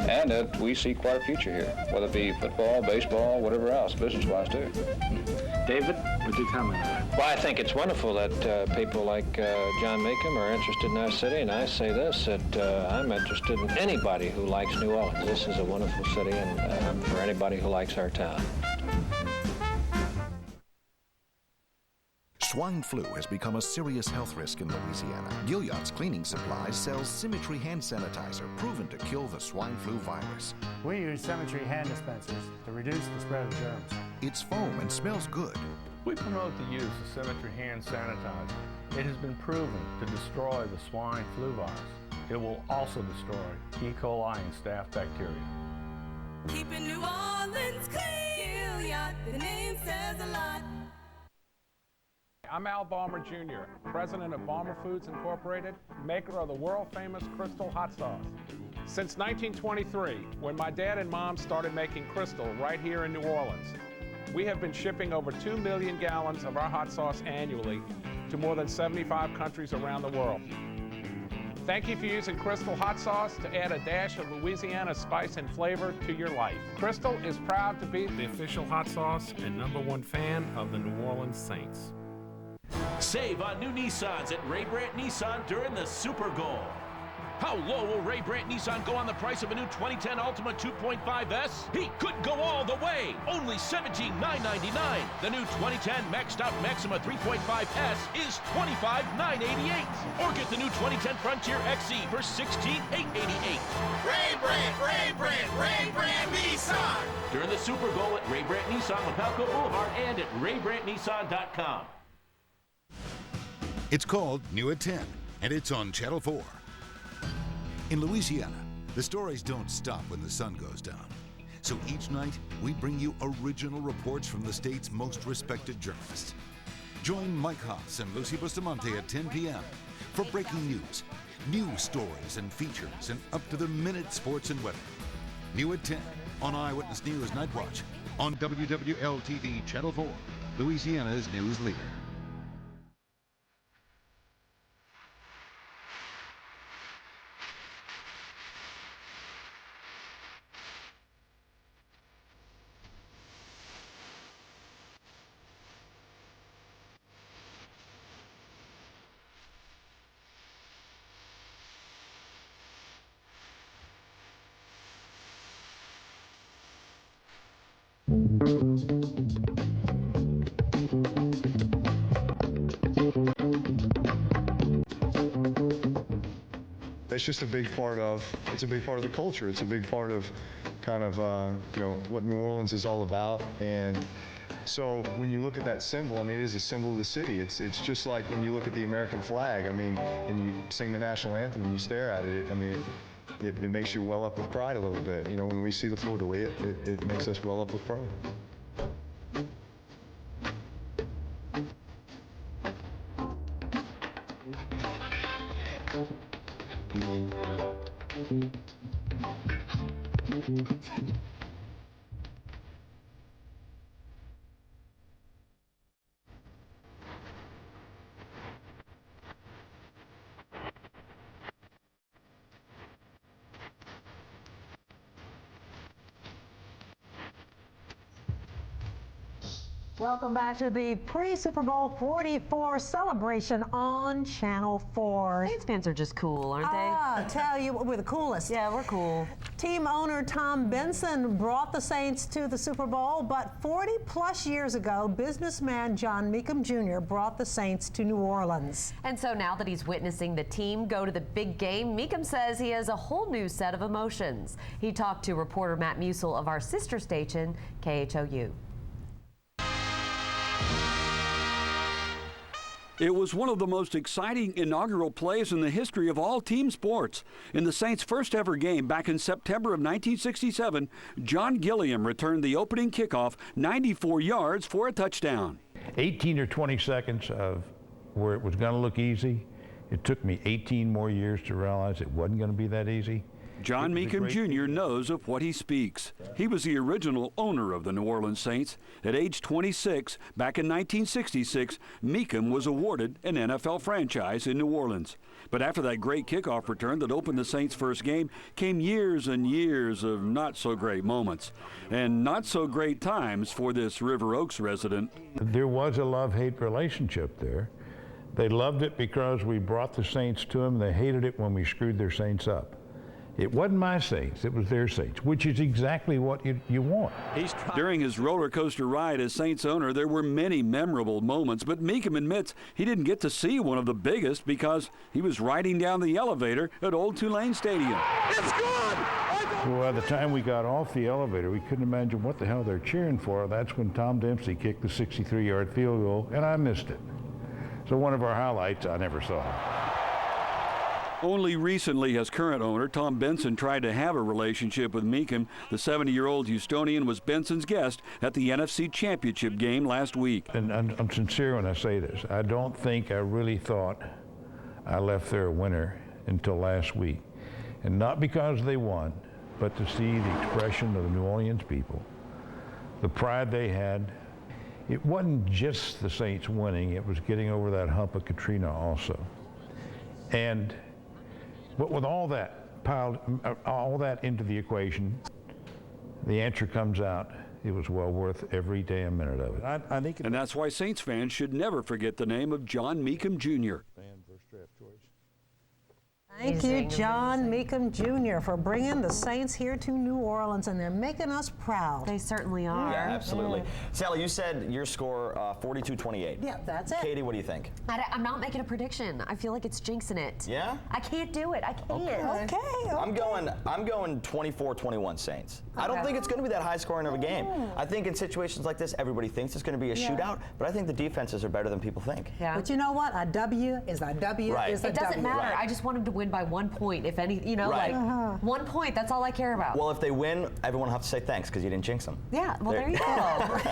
And we see quite a future here, whether it be football, baseball, whatever else, business-wise, too. David, would you comment? Well, I think it's wonderful that people like John Meekum are interested in our city, and I say this, that I'm interested in anybody who likes New Orleans. This is a wonderful city, and for anybody who likes our town. Swine flu has become a serious health risk in Louisiana. Gilliard's Cleaning Supplies sells Symmetry hand sanitizer, proven to kill the swine flu virus. We use Symmetry hand dispensers to reduce the spread of germs. It's foam and smells good. We promote the use of Symmetry hand sanitizer. It has been proven to destroy the swine flu virus. It will also destroy E. coli and staph bacteria. Keeping New Orleans clean, Gilliard, the name says a lot. I'm Al Balmer Jr., president of Balmer Foods Incorporated, maker of the world-famous Crystal hot sauce. Since 1923, when my dad and mom started making Crystal right here in New Orleans, we have been shipping over 2 million gallons of our hot sauce annually to more than 75 countries around the world. Thank you for using Crystal hot sauce to add a dash of Louisiana spice and flavor to your life. Crystal is proud to be the official hot sauce and #1 fan of the New Orleans Saints. Save on new Nissans at Ray Brandt Nissan during the Super Bowl. How low will Ray Brandt Nissan go on the price of a new 2010 Altima 2.5S? He could go all the way. Only $17,999. The new 2010 maxed out Maxima 3.5S is $25,988. Or get the new 2010 Frontier XE for $16,888. Ray Brandt, Ray Brandt, Ray Brandt Nissan. During the Super Bowl at Ray Brandt Nissan on Palco Boulevard and at RayBrandtNissan.com. It's called New at 10, and it's on Channel 4. In Louisiana, the stories don't stop when the sun goes down. So each night, we bring you original reports from the state's most respected journalists. Join Mike Haas and Lucy Bustamante at 10 p.m. for breaking news, News stories and features and up-to-the-minute sports and weather. New at 10 on Eyewitness News Night Watch on WWL-TV Channel 4, Louisiana's news leader. It's just a big part of, it's a big part of the culture. It's a big part of kind of, you know, what New Orleans is all about. And so when you look at that symbol, I mean, it is a symbol of the city. It's just like when you look at the American flag, I mean, and you sing the national anthem and you stare at it, I mean, it makes you well up with pride a little bit. You know, when we see the fleur-de-lis, it makes us well up with pride. Welcome back to the pre-Super Bowl 44 celebration on Channel 4. Saints fans are just cool, aren't they? I tell you, we're the coolest. Yeah, we're cool. Team owner Tom Benson brought the Saints to the Super Bowl, but 40 plus years ago, businessman John Meekum Jr. brought the Saints to New Orleans. And so now that he's witnessing the team go to the big game, Meekum says he has a whole new set of emotions. He talked to reporter Matt Musil of our sister station, KHOU. It was one of the most exciting inaugural plays in the history of all team sports. In the Saints' first ever game back in September of 1967, John Gilliam returned the opening kickoff 94 yards for a touchdown. 18 or 20 seconds of where it was going to look easy. It took me 18 more years to realize it wasn't going to be that easy. John Meekum Jr. knows of what he speaks. He was the original owner of the New Orleans Saints. At age 26, back in 1966, Meekum was awarded an NFL franchise in New Orleans. But after that great kickoff return that opened the Saints' first game came years and years of not-so-great moments and not-so-great times for this River Oaks resident. There was a love-hate relationship there. They loved it because we brought the Saints to them. They hated it when we screwed their Saints up. It wasn't my Saints, it was their Saints, which is exactly what you want. During his roller coaster ride as Saints owner, there were many memorable moments, but Meekum admits he didn't get to see one of the biggest because he was riding down the elevator at Old Tulane Stadium. It's good! Well, by the time we got off the elevator, we couldn't imagine what the hell they're cheering for. That's when Tom Dempsey kicked the 63-yard field goal, and I missed it. So one of our highlights I never saw. Only recently has current owner Tom Benson tried to have a relationship with Meekum. The 70-year-old Houstonian was Benson's guest at the NFC Championship game last week. And I'm sincere when I say this. I don't think I really thought I left there a winner until last week. And not because they won, but to see the expression of the New Orleans people, the pride they had. It wasn't just the Saints winning, it was getting over that hump of Katrina also. But with all that piled, all that into the equation, the answer comes out. It was well worth every damn minute of it. I think and that's why Saints fans should never forget the name of John Meekum Jr. Thank you, John Meekum Jr., for bringing the Saints here to New Orleans, and they're making us proud. They certainly are. Yeah, absolutely. Sally, you said your score 42-28. Yeah, that's it. Katie, what do you think? I'm not making a prediction. I feel like it's jinxing it. Yeah? I can't do it. I can't. Okay. I'm going 24-21 Saints. Okay. I don't think it's going to be that high scoring of a game. I think in situations like this, everybody thinks it's going to be a shootout, but I think the defenses are better than people think. Yeah. But you know what? A W is a W right. is a W. It doesn't matter. Right. I just want them to win by 1 point, if any, you know, Right. like 1 point. That's all I care about. Well, if they win, everyone will have to say thanks because you didn't jinx them. Yeah, well, there you go.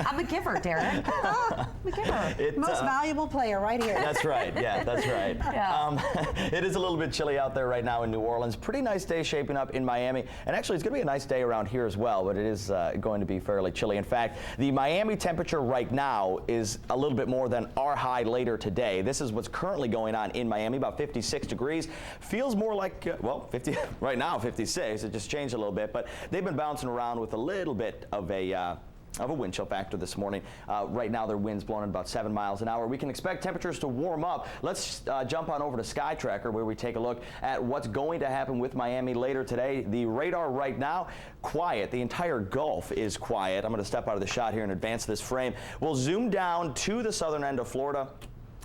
I'm a giver, Derek. I'm a giver. Most valuable player right here. That's right. Yeah, that's right. Yeah. It is a little bit chilly out there right now in New Orleans. Pretty nice day shaping up in Miami. And actually, it's going to be a nice day around here as well, but it is going to be fairly chilly. In fact, the Miami temperature right now is a little bit more than our high later today. This is what's currently going on in Miami, about 56 degrees. Feels more like, well, 50 right now, 56. It just changed a little bit, but they've been bouncing around with a little bit of a wind chill factor this morning. Right now, their wind's blowing at about 7 miles an hour. We can expect temperatures to warm up. Let's jump on over to Sky Tracker, where we take a look at what's going to happen with Miami later today. The radar right now, quiet. The entire Gulf is quiet. I'm going to step out of the shot here and advance this frame. We'll zoom down to the southern end of Florida.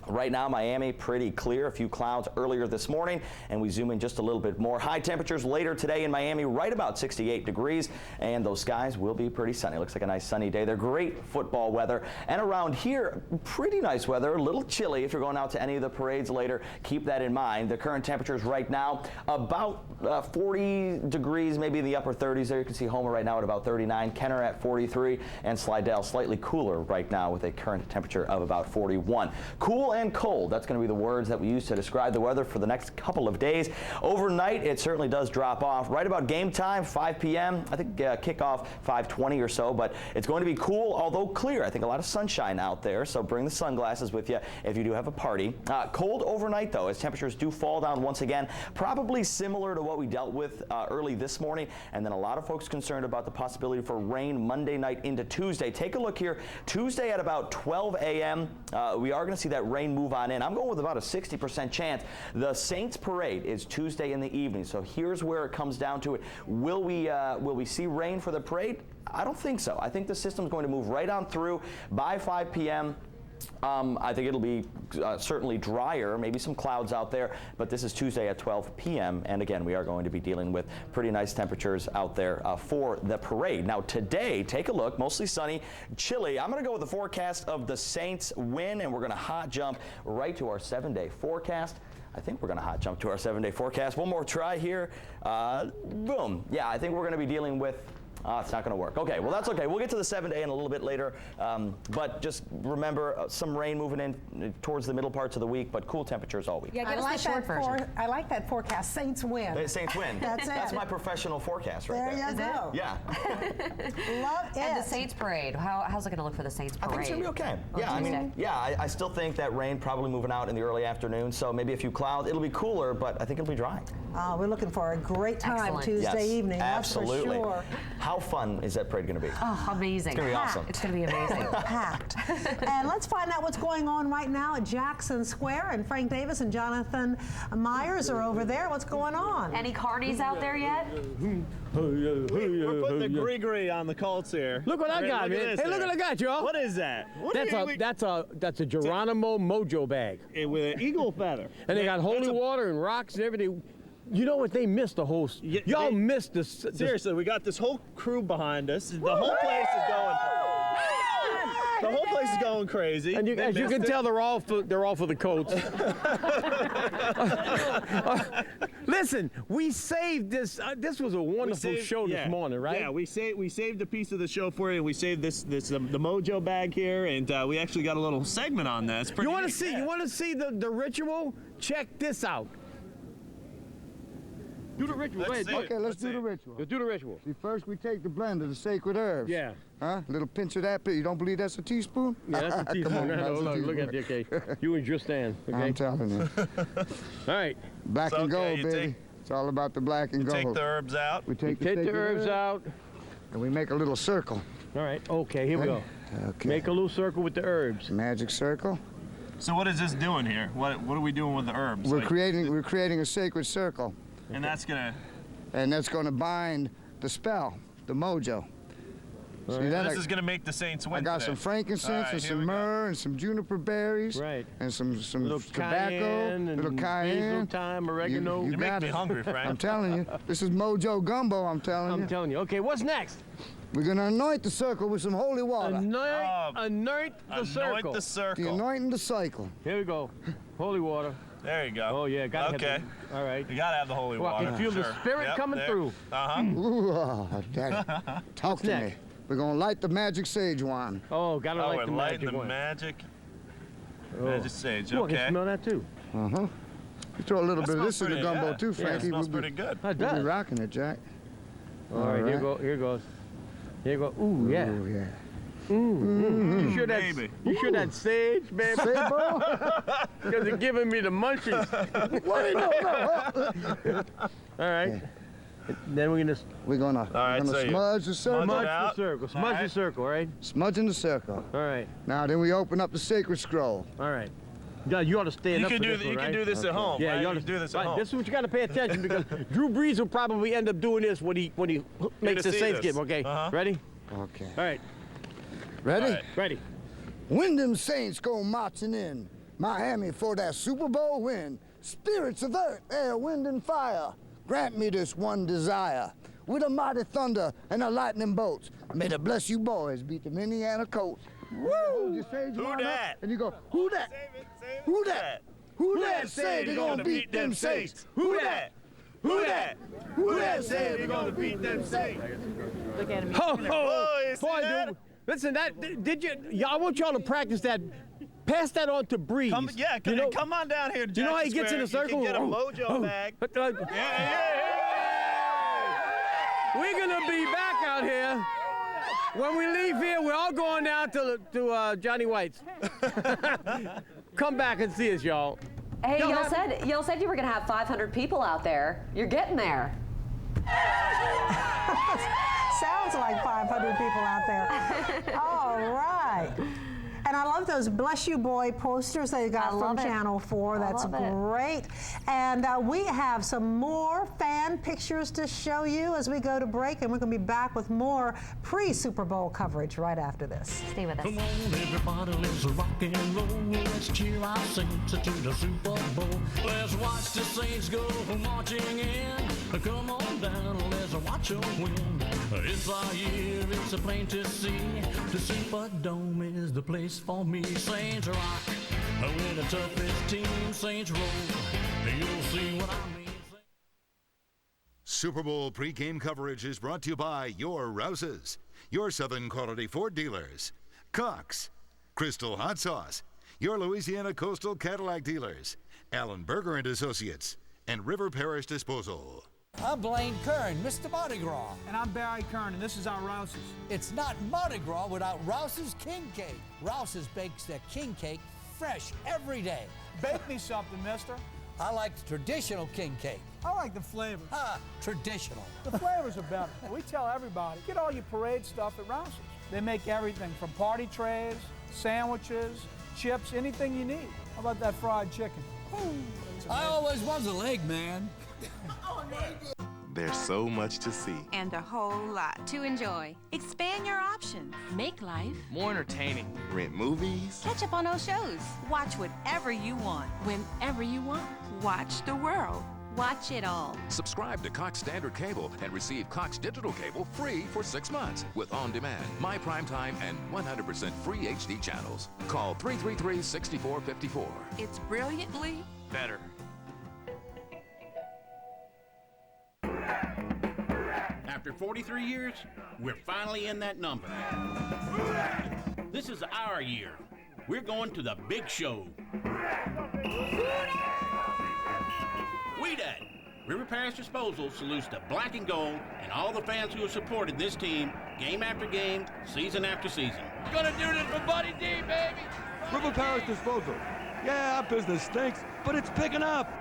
Right now, Miami, pretty clear. A few clouds earlier this morning, and we zoom in just a little bit more. High temperatures later today in Miami, right about 68 degrees, and those skies will be pretty sunny. Looks like a nice sunny day. They're great football weather, and around here, pretty nice weather. A little chilly if you're going out to any of the parades later. Keep that in mind. The current temperatures right now, about 40 degrees, maybe in the upper 30s there. You can see Homer right now at about 39, Kenner at 43, and Slidell slightly cooler right now with a current temperature of about 41. Cool and cold. That's going to be the words that we use to describe the weather for the next couple of days. Overnight, it certainly does drop off. Right about game time, 5 p.m. I think kickoff 5:20 or so, but it's going to be cool, although clear. I think a lot of sunshine out there, so bring the sunglasses with you if you do have a party. Cold overnight, though, as temperatures do fall down once again, probably similar to what we dealt with early this morning, and then a lot of folks concerned about the possibility for rain Monday night into Tuesday. Take a look here. Tuesday at about 12 a.m., we are going to see that rain move on in. I'm going with about a 60% chance. The Saints parade is Tuesday in the evening, so here's where it comes down to it. Will we see rain for the parade? I don't think so. I think the system's going to move right on through by 5 p.m. I think it'll be certainly drier, maybe some clouds out there, but this is Tuesday at 12 p.m. And again, we are going to be dealing with pretty nice temperatures out there for the parade. Now today, take a look, mostly sunny, chilly. I'm going to go with the forecast of the Saints win, and we're going to hot jump right to our 7-day forecast. I think we're going to hot jump to our 7-day forecast. One more try here. Boom. Yeah, I think we're going to be dealing with it's not going to work. Okay, well, that's okay. We'll get to the 7-day in a little bit later. But just remember, some rain moving in towards the middle parts of the week, but cool temperatures all week. Yeah, give us the short version. I like that forecast. Saints win. Saints win. That's my professional forecast right there. There you go. Yeah. Love it. And the Saints parade. How's it going to look for the Saints parade? I think it's going to be okay. Yeah, I mean, I still think that rain probably moving out in the early afternoon, so maybe a few clouds. It'll be cooler, but I think it'll be drying. We're looking for a great time Tuesday evening. Absolutely. That's for sure. How fun is that parade going to be? Oh, amazing. It's going to be awesome. It's going to be amazing. Packed. And let's find out what's going on right now at Jackson Square. And Frank Davis and Jonathan Myers are over there. What's going on? Any carnies out there yet? We're putting the gree-gree on the Colts here. Look what I got, man. Hey, look what I got, y'all. What is that? That's a Geronimo Mojo bag. With an eagle feather. And they got holy water and rocks and everything. You know what? They missed the whole. Y'all missed this. Seriously, we got this whole crew behind us. The whole place is going. The whole place is going crazy. And as you can tell, they're all for the Colts. Listen, we saved this. This was a wonderful show this morning, right? Yeah, we saved a piece of the show for you, and we saved the Mojo bag here, and we actually got a little segment on this. You want to see? You want to see the ritual? Check this out. Do the ritual. Okay, let's do the ritual. Let's do the ritual. See, first we take the blend of the sacred herbs. Yeah. Huh? A little pinch of that. You don't believe that's a teaspoon? Yeah, that's a teaspoon. Come on, look at it, okay. You and just stand. Okay? I'm telling you. All right. Black and gold, baby. It's all about the black and gold. Take the herbs out. We take the herbs out. And we make a little circle. All right. Okay, here we go. Okay. Make a little circle with the herbs. Magic circle. So what is this doing here? What are we doing with the herbs? We're creating a sacred circle. And that's gonna. And that's going to bind the spell, the mojo. See, this is going to make the Saints win. I got today. some frankincense and some myrrh and some juniper berries. Right. And some little tobacco, little cayenne. Thyme, oregano. You make me hungry, Frank. I'm telling you. This is mojo gumbo, I'm telling you. Okay, what's next? We're going to anoint the circle with some holy water. Anoint the circle. Anoint the circle. The anointing the cycle. Here we go. Holy water. There you go. Oh, yeah. Gotta okay. Have the, all right. You got to have the holy well, water. I can feel the spirit coming through. Uh-huh. Ooh, Daddy. Talk to me. We're going to light the magic sage wine. Oh, got to light the magic wine. Magic sage, Ooh, okay. I can smell that, too. Uh-huh. You throw a little bit of this in the gumbo, too, Frankie. Yeah, it smells pretty good. We'll be rocking it, Jack. All right, here goes. Here goes. Ooh, yeah. Ooh, yeah. You sure that sage, baby? Because it's giving me the munchies. Wait, no. All right. Yeah. Then we're gonna smudge the circle. Smudge the circle. Smudge the circle, all right? Smudging the circle. All right. Now then we open up the sacred scroll. All right. You ought to stand up for this one, You right? can do this at home. Yeah, right? you ought to do this at home. This is what you got to pay attention because Drew Brees will probably end up doing this when he makes the Saints game. Okay, ready? Okay. All right. Ready? All right. Ready. When them Saints go marching in Miami for that Super Bowl win, spirits of earth, air, wind, and fire, grant me this one desire. With a mighty thunder and a lightning bolt, may the bless you boys beat the Indiana Colts. Woo! You sage Who one that? Up, and you go, who that? Who that? Who that say they gonna beat them Saints? Who that? Who that? Who that say they gonna beat them Saints? Look at him. Boy, dude. Listen, did you? I want y'all to practice that. Pass that on to Breeze. Come on down here to Jackson You know how he gets in a Square. circle? You can get a mojo bag. We're gonna be back out here. When we leave here, we're all going down to Johnny White's. Come back and see us, y'all. Hey, y'all said you were gonna have 500 people out there. You're getting there. Sounds like 500 people out there. All right. And I love those Bless You Boy posters they got from Channel 4. That's great. And we have some more fan pictures to show you as we go to break. And we're going to be back with more pre-Super Bowl coverage right after this. Stay with us. Come on, everybody, let's rock and roll. Let's cheer our Saints to the Super Bowl. Let's watch the Saints go marching in. Come on down, let's watch them win. It's our year, it's plain to see. The Superdome is the place for me. Saints rock with the toughest team. Saints roll. You'll see what I mean. Super Bowl pregame coverage is brought to you by your Rouses, your Southern quality Ford dealers, Cox, Crystal Hot Sauce, your Louisiana Coastal Cadillac dealers, Allen Berger and Associates, and River Parish Disposal. I'm Blaine Kern, Mr. Mardi Gras. And I'm Barry Kern, and this is our Rouses. It's not Mardi Gras without Rouse's King Cake. Rouse's bakes their king cake fresh every day. Bake me something, mister. I like the traditional king cake. I like the flavors. Traditional. The flavors are better. We tell everybody, get all your parade stuff at Rouse's. They make everything from party trays, sandwiches, chips, anything you need. How about that fried chicken? I always was a leg man. There's so much to see. And a whole lot to enjoy. Expand your options. Make life more entertaining. Rent movies. Catch up on those shows. Watch whatever you want. Whenever you want. Watch the world. Watch it all. Subscribe to Cox Standard Cable and receive Cox Digital Cable free for 6 months with on-demand, My Primetime, and 100% free HD channels. Call 333-6454. It's brilliantly better. After 43 years, we're finally in that number. This is our year. We're going to the big show. We Dat, River Parish Disposal salutes the black and gold and all the fans who have supported this team game after game, season after season. We're gonna do this for Buddy D, baby! River Parish Disposal. Yeah, our business stinks, but it's picking up.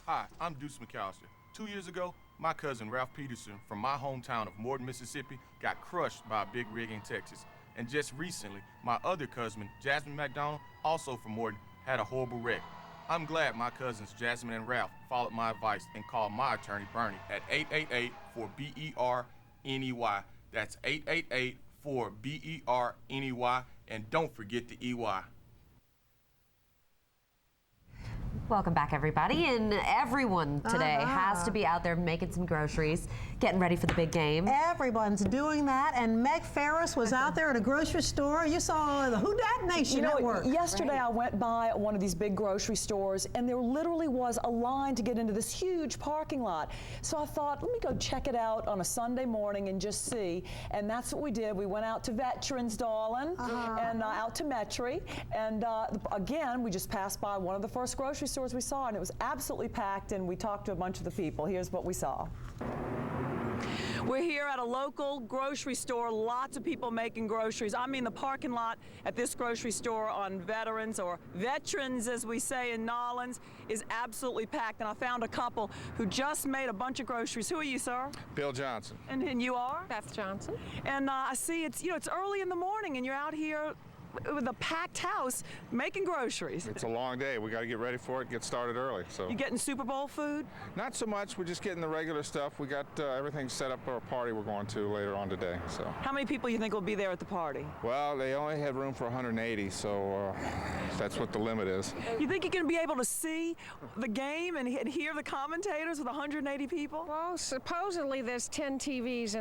Hi, I'm Deuce McAllister. 2 years ago, my cousin Ralph Peterson from my hometown of Morton, Mississippi, got crushed by a big rig in Texas. And just recently, my other cousin, Jasmine McDonald, also from Morton, had a horrible wreck. I'm glad my cousins Jasmine and Ralph followed my advice and called my attorney Bernie at 888-4BERNEY. That's 888-4BERNEY, and don't forget the EY. Welcome back, everybody. And everyone today has to be out there making some groceries, getting ready for the big game. Everyone's doing that, and Meg Ferris was out there at a grocery store. You saw the Who Dat Nation at work. Yesterday I went by one of these big grocery stores, and there literally was a line to get into this huge parking lot. So I thought, let me go check it out on a Sunday morning and just see. And that's what we did. We went out to Veterans, darling, and out to Metry. And again, we just passed by one of the first grocery stores we saw, and it was absolutely packed, and we talked to a bunch of the people. Here's what we saw. We're here at a local grocery store, lots of people making groceries. I mean, the parking lot at this grocery store on Veterans, or Veterans as we say in Nolens, is absolutely packed. And I found a couple who just made a bunch of groceries. Who are you, sir? Bill Johnson. And you are? Beth Johnson. And I see it's early in the morning, and you're out here with a packed house making groceries. It's a long day. We got to get ready for it, get started early. So. You getting Super Bowl food? Not so much. We're just getting the regular stuff. We got everything set up for a party we're going to later on today. So. How many people you think will be there at the party? Well, they only had room for 180, so that's what the limit is. You think you're going to be able to see the game and hear the commentators with 180 people? Well, supposedly there's 10 TVs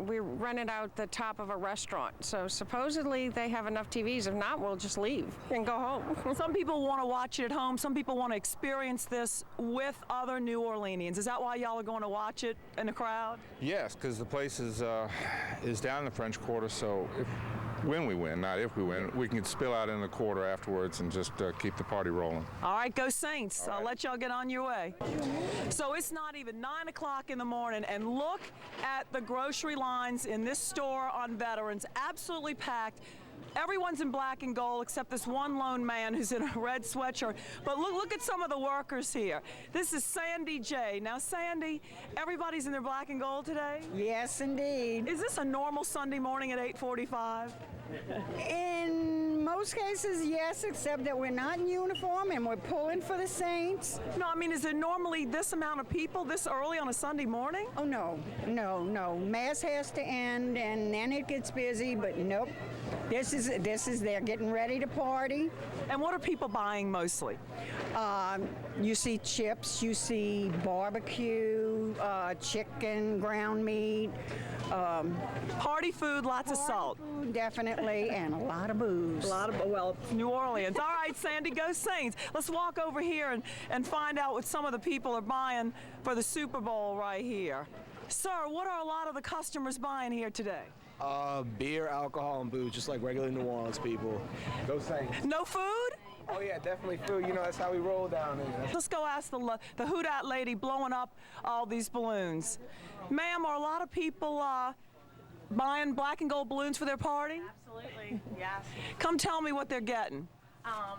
we rented out the top of a restaurant. So supposedly they have enough TVs. If not, we'll just leave and go home. Some people want to watch it at home. Some people want to experience this with other New Orleanians. Is that why y'all are going to watch it in the crowd? Yes, because the place is down in the French Quarter, so when we win, not if we win, we can spill out in the quarter afterwards and just keep the party rolling. All right, go Saints. I'll let y'all get on your way. So it's not even 9 o'clock in the morning, and look at the grocery lines in this store on Veterans, absolutely packed. Everyone's in black and gold except this one lone man who's in a red sweatshirt. But look at some of the workers here. This is Sandy J. Now, Sandy, everybody's in their black and gold today? Yes, indeed. Is this a normal Sunday morning at 8:45? In most cases, yes, except that we're not in uniform and we're pulling for the Saints. No, I mean, is there normally this amount of people this early on a Sunday morning? Oh, no. Mass has to end and then it gets busy, but nope. This is they're getting ready to party. And what are people buying mostly? You see chips, you see barbecue, chicken, ground meat. Party food, lots of salt. Food, definitely, and a lot of booze. Well, New Orleans. All right, Sandy, go Saints. Let's walk over here and find out what some of the people are buying for the Super Bowl right here. Sir, what are a lot of the customers buying here today? Beer, alcohol, and booze, just like regular New Orleans people. Go Saints. No food? Oh yeah, definitely food. You know, that's how we roll down here. Let's go ask the Who Dat lady blowing up all these balloons. Ma'am, are a lot of people buying black and gold balloons for their party? Absolutely, yes. Come tell me what they're getting.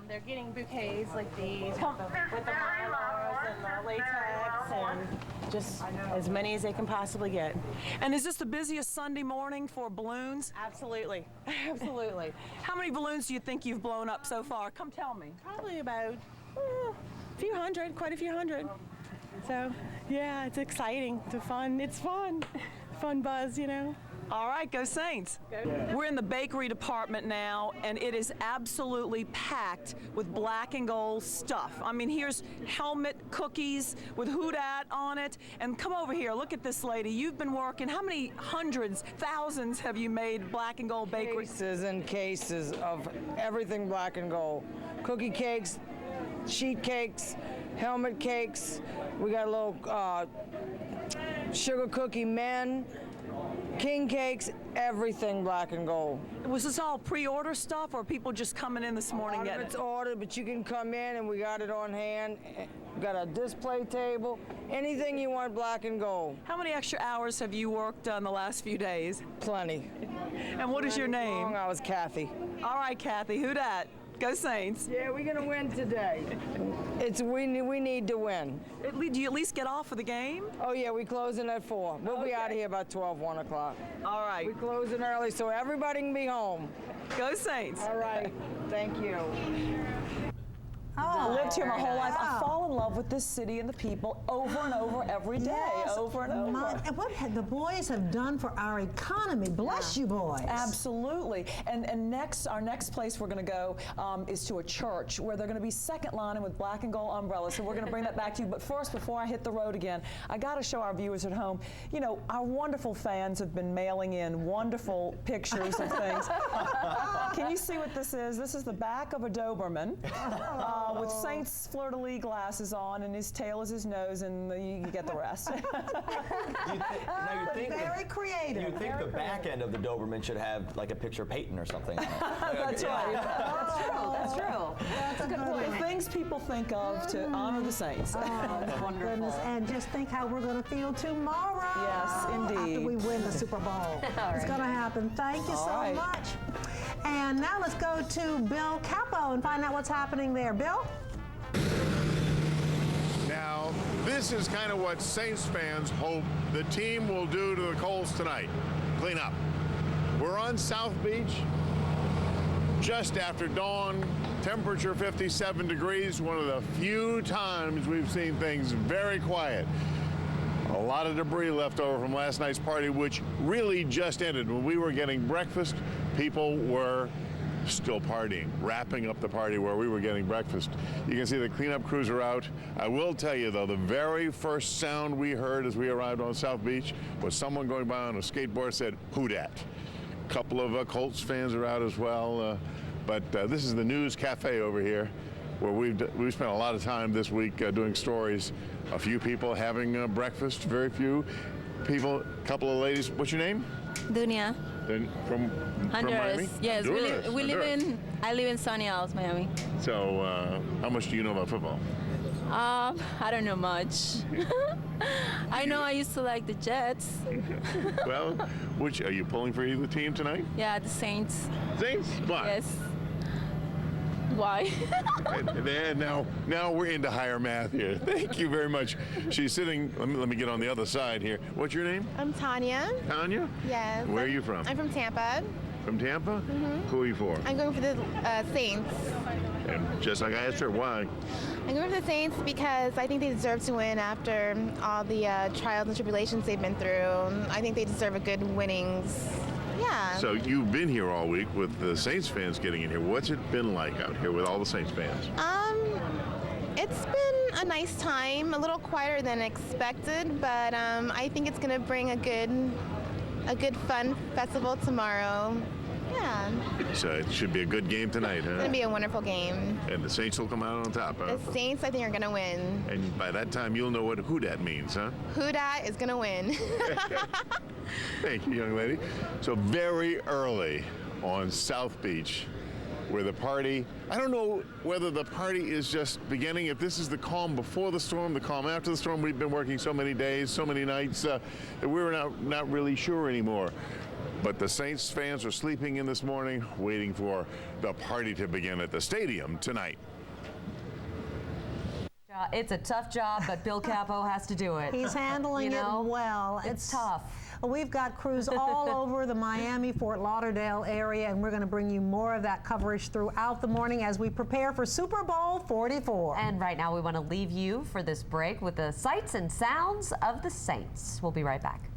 They're getting bouquets like these with the mylars and the latex and just as many as they can possibly get. And is this the busiest Sunday morning for balloons? Absolutely, absolutely. How many balloons do you think you've blown up so far? Come tell me. Probably about a few hundred, quite a few hundred. So, yeah, it's exciting. It's fun. Fun buzz, you know. All right, go Saints. We're in the bakery department now, and it is absolutely packed with black and gold stuff. I mean, here's helmet cookies with Who Dat on it. And come over here, look at this lady. You've been working, how many hundreds, thousands have you made black and gold bakery? Cases and cases of everything black and gold. Cookie cakes, sheet cakes, helmet cakes. We got a little sugar cookie men. King cakes, everything black and gold. Was this all pre-order stuff, or people just coming in this morning getting it? It's ordered, but you can come in and we got it on hand. We got a display table, anything you want black and gold. How many extra hours have you worked on the last few days? Plenty. And what is your name? I was Kathy. All right, Kathy, Who Dat? Go Saints. Yeah, we're gonna win today. We need to win. Do you at least get off for the game? Oh yeah, we closing at 4. We'll be out of here about 12, 1 o'clock. All right. We're closing early so everybody can be home. Go Saints. All right, thank you. I lived here my whole life. I fall in love with this city and the people over and over every day, over and over. And what the boys have done for our economy. Bless you, boys. Absolutely. And our next place we're going to go is to a church where they're going to be second lining with black and gold umbrellas. So we're going to bring that back to you. But first, before I hit the road again, I got to show our viewers at home. You know, our wonderful fans have been mailing in wonderful pictures of things. Can you see what this is? This is the back of a Doberman with Saints fleur-de-lis glasses on, and his tail is his nose, and you get the rest. Very creative. You'd think the back end of the Doberman should have like a picture of Peyton or something. That's right. That's true. That's true. That's a good point. The things people think of to honor the Saints. Oh, my goodness. And just think how we're going to feel tomorrow. Yes, indeed. After we win the Super Bowl. It's going to happen. Thank you so much. And now let's go to Bill Capo and find out what's happening there. Bill? Now, this is kind of what Saints fans hope the team will do to the Colts tonight. Clean up. We're on South Beach, just after dawn, temperature 57 degrees, one of the few times we've seen things very quiet. A lot of debris left over from last night's party, which really just ended. When we were getting breakfast, people were still partying, wrapping up the party where we were getting breakfast. You can see the cleanup crews are out. I will tell you, though, the very first sound we heard as we arrived on South Beach was someone going by on a skateboard said, "Who dat?" A couple of Colts fans are out as well. But this is the News Cafe over here, where we've spent a lot of time this week doing stories. A few people having breakfast, very few people, a couple of ladies. What's your name? Dunia. From Miami? Yes, Honduras. I live in Sunny Isles, Miami. So how much do you know about football? I don't know much. I know I used to like the Jets. Well, which are you pulling for either team tonight? Yeah, the Saints. Saints? Why? Yes. Why? And now we're into higher math here. Thank you very much. She's sitting, let me get on the other side here. What's your name? I'm Tanya. Tanya? Yes. Where are you from? I'm from Tampa. From Tampa? Mm-hmm. Who are you for? I'm going for the Saints. And just like I asked her, why? I'm going for the Saints because I think they deserve to win after all the trials and tribulations they've been through. I think they deserve a good winnings. Yeah. So you've been here all week with the Saints fans getting in here. What's it been like out here with all the Saints fans? It's been a nice time, a little quieter than expected, but I think it's going to bring a good fun festival tomorrow. Yeah. So it should be a good game tonight, huh? It's going to be a wonderful game. And the Saints will come out on top, huh? The Saints, I think, are going to win. And by that time, you'll know what who dat means, huh? Who dat is going to win. Thank you, young lady. So very early on South Beach, where the party, I don't know whether the party is just beginning, if this is the calm before the storm, the calm after the storm. We've been working so many days, so many nights, that we're not really sure anymore. But the Saints fans are sleeping in this morning, waiting for the party to begin at the stadium tonight. It's a tough job, but Bill Capo has to do it. He's handling it well. It's tough. We've got crews all over the Miami, Fort Lauderdale area, and we're going to bring you more of that coverage throughout the morning as we prepare for Super Bowl 44. And right now we want to leave you for this break with the sights and sounds of the Saints. We'll be right back.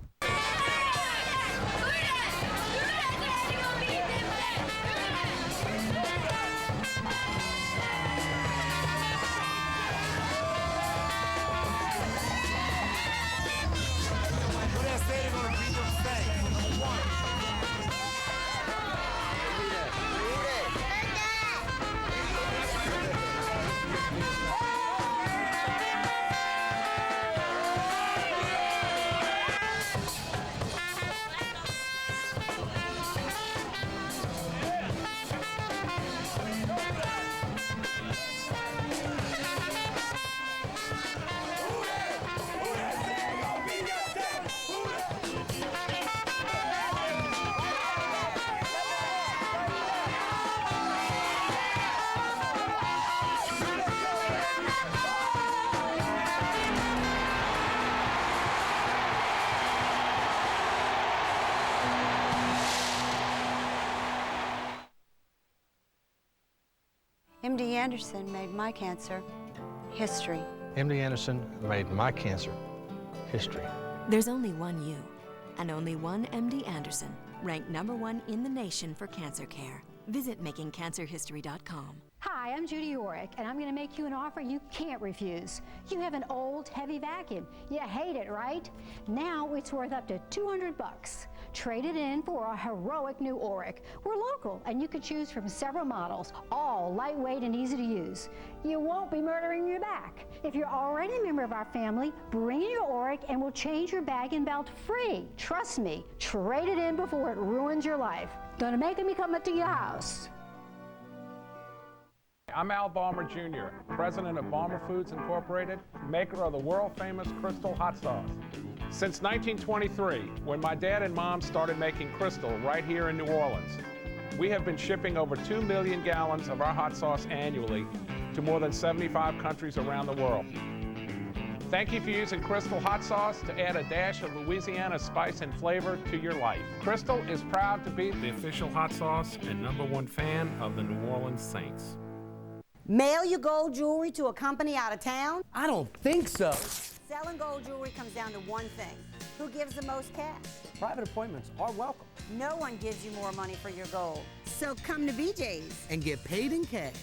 MD Anderson made my cancer history. MD Anderson made my cancer history. There's only one you, and only one MD Anderson, ranked #1 in the nation for cancer care. Visit makingcancerhistory.com. Hi, I'm Judy Orick, and I'm going to make you an offer you can't refuse. You have an old, heavy vacuum. You hate it, right? Now it's worth up to $200. Trade it in for a heroic new Orick. We're local, and you can choose from several models, all lightweight and easy to use. You won't be murdering your back. If you're already a member of our family, bring in your Orick, and we'll change your bag and belt free. Trust me, trade it in before it ruins your life. Gonna make me come up to your house. I'm Al Balmer Jr., president of Balmer Foods Incorporated, maker of the world-famous Crystal hot sauce. Since 1923, when my dad and mom started making Crystal right here in New Orleans, we have been shipping over 2 million gallons of our hot sauce annually to more than 75 countries around the world. Thank you for using Crystal hot sauce to add a dash of Louisiana spice and flavor to your life. Crystal is proud to be the official hot sauce and #1 fan of the New Orleans Saints. Mail your gold jewelry to a company out of town? I don't think so. Selling gold jewelry comes down to one thing. Who gives the most cash? Private appointments are welcome. No one gives you more money for your gold. So come to BJ's. And get paid in cash.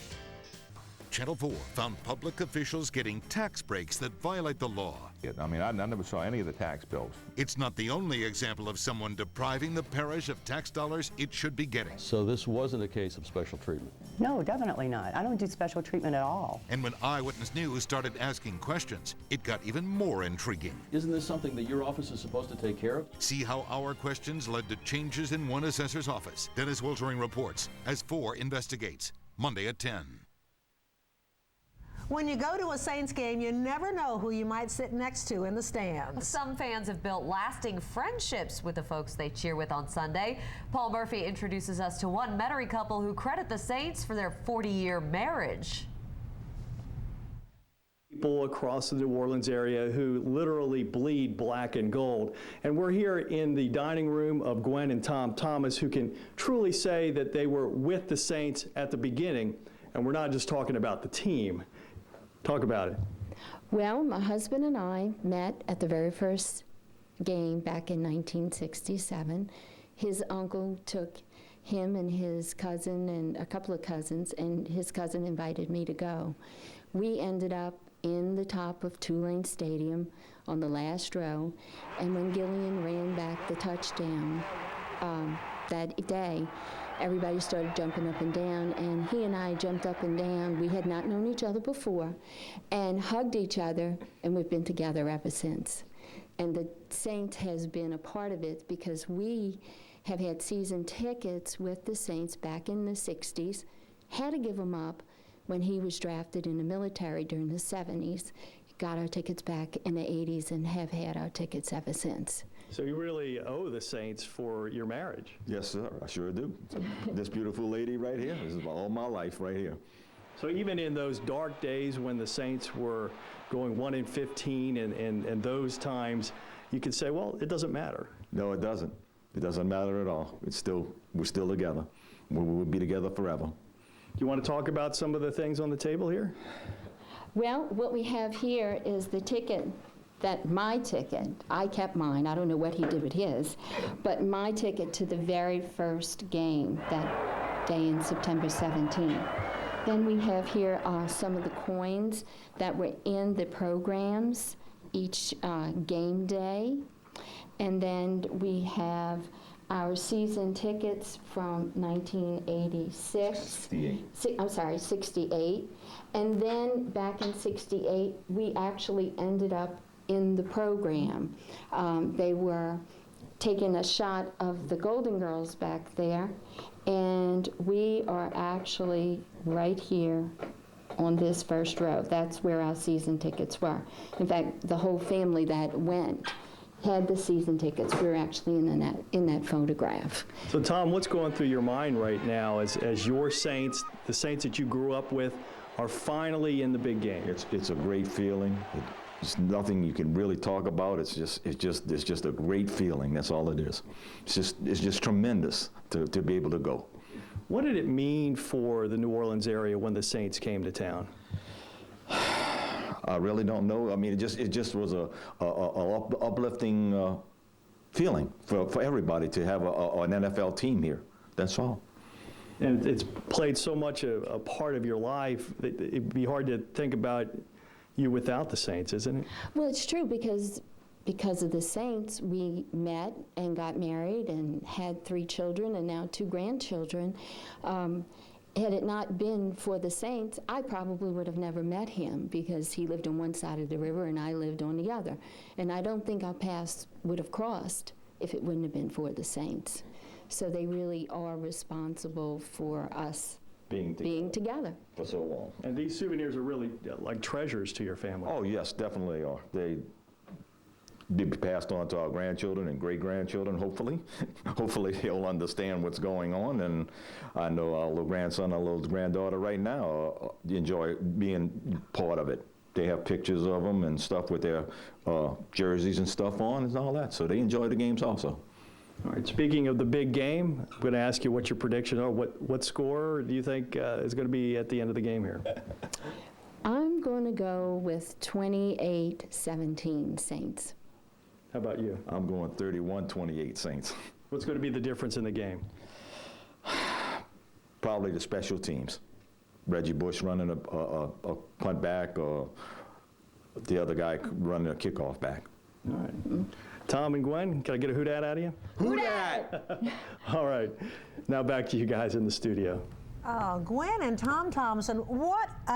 Channel 4 found public officials getting tax breaks that violate the law. I mean, I never saw any of the tax bills. It's not the only example of someone depriving the parish of tax dollars it should be getting. So this wasn't a case of special treatment? No, definitely not. I don't do special treatment at all. And when Eyewitness News started asking questions, it got even more intriguing. Isn't this something that your office is supposed to take care of? See how our questions led to changes in one assessor's office. Dennis Wiltering reports as 4 investigates. Monday at 10. When you go to a Saints game, you never know who you might sit next to in the stands. Some fans have built lasting friendships with the folks they cheer with on Sunday. Paul Murphy introduces us to one Metairie couple who credit the Saints for their 40-year marriage. People across the New Orleans area who literally bleed black and gold. And we're here in the dining room of Gwen and Tom Thomas, who can truly say that they were with the Saints at the beginning. And we're not just talking about the team. Talk about it. Well, my husband and I met at the very first game back in 1967. His uncle took him and his cousin and a couple of cousins, and his cousin invited me to go. We ended up in the top of Tulane Stadium on the last row, and when Gillian ran back the touchdown that day, everybody started jumping up and down, and he and I jumped up and down. We had not known each other before, and hugged each other, and we've been together ever since. And the Saints has been a part of it because we have had season tickets with the Saints back in the 60s, had to give them up when he was drafted in the military during the 70s, got our tickets back in the 80s, and have had our tickets ever since. So you really owe the Saints for your marriage. Yes, sir, I sure do. This beautiful lady right here, this is all my life right here. So even in those dark days when the Saints were going 1-15 and those times, you could say, well, it doesn't matter. No, it doesn't. It doesn't matter at all. We're still together. We'll be together forever. Do you want to talk about some of the things on the table here? Well, what we have here is the ticket. My ticket, I kept mine, I don't know what he did with his, but my ticket to the very first game that day in September 17. Then we have here some of the coins that were in the programs each game day. And then we have our season tickets from 1986. 68. 68. And then back in 68, we actually ended up in the program. They were taking a shot of the Golden Girls back there, and we are actually right here on this first row. That's where our season tickets were. In fact, the whole family that went had the season tickets. We were actually in that photograph. So Tom, what's going through your mind right now as your Saints, the Saints that you grew up with, are finally in the big game? It's a great feeling. It's nothing you can really talk about. It's just a great feeling. That's all it is. It's just tremendous to be able to go. What did it mean for the New Orleans area when the Saints came to town? I really don't know. I mean, it just was a uplifting feeling for everybody to have an NFL team here. That's all. And it's played so much a part of your life that it'd be hard to think about you without the Saints, isn't it? Well, it's true because of the Saints, we met and got married and had 3 children and now 2 grandchildren. Had it not been for the Saints, I probably would have never met him because he lived on one side of the river and I lived on the other. And I don't think our paths would have crossed if it wouldn't have been for the Saints. So they really are responsible for us being together. For so long. And these souvenirs are really like treasures to your family. Oh, yes, definitely are. They be passed on to our grandchildren and great-grandchildren, hopefully. Hopefully they'll understand what's going on, and I know our little grandson, our little granddaughter right now enjoy being part of it. They have pictures of them and stuff with their jerseys and stuff on and all that, so they enjoy the games also. All right, speaking of the big game, I'm going to ask you what your prediction are. What score do you think is going to be at the end of the game here? I'm going to go with 28-17 Saints. How about you? I'm going 31-28 Saints. What's going to be the difference in the game? Probably the special teams. Reggie Bush running a punt back, or the other guy running a kickoff back. All right. Tom and Gwen, can I get a who-dat out of you? Who-dat! All right. Now back to you guys in the studio. Gwen and Tom Thompson,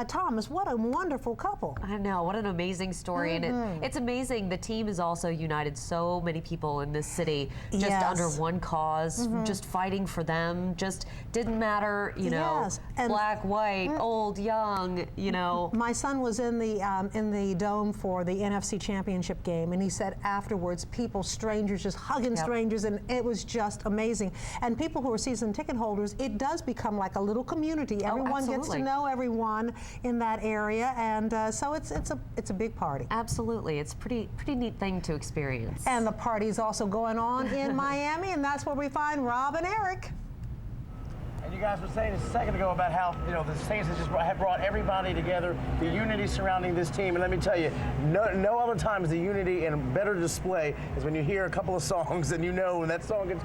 Thomas, what a wonderful couple. I know, what an amazing story. And it's amazing, the team has also united so many people in this city just under one cause, just fighting for them, just didn't matter, you know, black, white, old, young, you know. My son was in the dome for the NFC Championship game, and he said afterwards, people, strangers, just hugging strangers, and it was just amazing. And people who are season ticket holders, it does become like a little community. Everyone gets to know everyone in that area, and so it's a big party. Absolutely, it's pretty neat thing to experience. And the party's also going on in Miami, and that's where we find Rob and Eric. And you guys were saying a second ago about how, you know, the Saints have brought everybody together, the unity surrounding this team. And let me tell you, no other time is the unity in better display is when you hear a couple of songs and you know when that song gets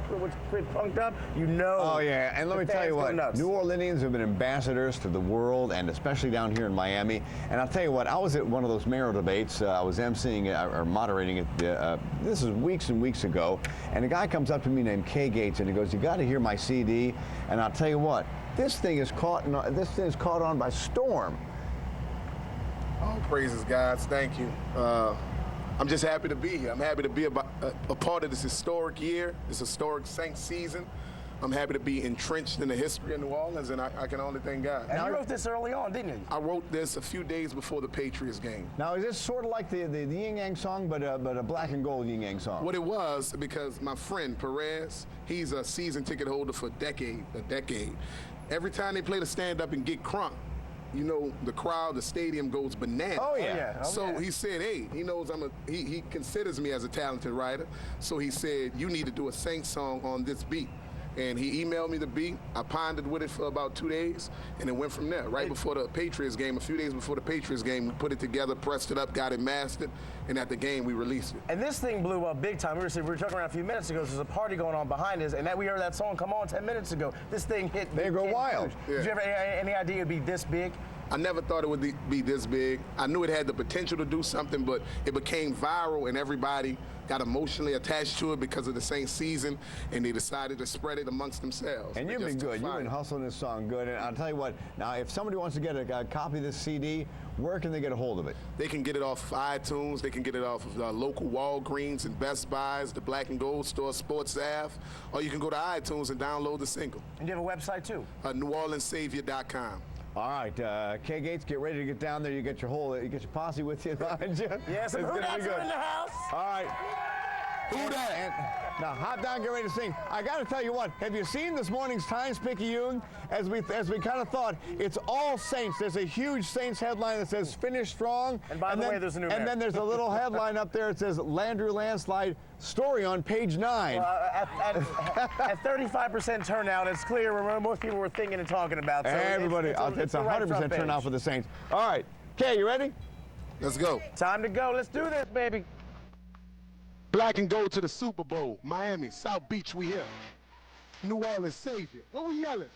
punked up, you know. Oh, yeah. And let me tell you what, New Orleanians have been ambassadors to the world, and especially down here in Miami. And I'll tell you what, I was at one of those mayoral debates. I was emceeing or moderating it. This is weeks and weeks ago. And a guy comes up to me named Kay Gates, and he goes, "You got to hear my CD." And I'll tell you what, this thing is caught on by storm. Oh, praises God, thank you. I'm just happy to be here. I'm happy to be a part of this historic year, this historic Saints season. I'm happy to be entrenched in the history of New Orleans, and I can only thank God. And you wrote this early on, didn't you? I wrote this a few days before the Patriots game. Now, is this sort of like the Yin Yang song, but a black and gold Yin Yang song? What it was, because my friend Perez, he's a season ticket holder for a decade. Every time they play the stand-up and get crunk, you know, the crowd, the stadium goes bananas. Oh, yeah. So he said, hey, he knows he considers me as a talented writer. So he said, you need to do a Saints song on this beat. And he emailed me the beat. I pondered with it for about 2 days, and it went from there. Right before the Patriots game, a few days before the Patriots game, we put it together, pressed it up, got it mastered, and at the game, we released it. And this thing blew up big time. We were talking around a few minutes ago. There's a party going on behind us, and we heard that song come on 10 minutes ago. This thing hit. They go wild. Yeah. Did you ever any idea it'd be this big? I never thought it would be this big. I knew it had the potential to do something, but it became viral, and everybody got emotionally attached to it because of the Saints season, and they decided to spread it amongst themselves. And you've been good. You've been hustling this song good. And I'll tell you what, now if somebody wants to get a copy of this CD, where can they get a hold of it? They can get it off of iTunes. They can get it off of local Walgreens and Best Buys, the Black and Gold store, Sports Ave, or you can go to iTunes and download the single. And you have a website too? NewOrleansSavior.com. All right, Kay Gates, get ready to get down there. You get your posse with you behind you. Yes, it's gonna be good. in the house. All right. Who that? Now, hop down, get ready to sing. I got to tell you what, have you seen this morning's Times-Picayune? As we kind of thought, it's all Saints. There's a huge Saints headline that says finish strong. And by the way, there's a new And then there's a little headline up there that says Landrew landslide story on page 9. Well, at 35% turnout, it's clear what most people were thinking and talking about. So everybody, it's 100% turnout for the Saints. All right, Kay, you ready? Let's go. Time to go. Let's do this, baby. Black and gold to the Super Bowl. Miami, South Beach, we here. New Orleans, Savior. What we yelling?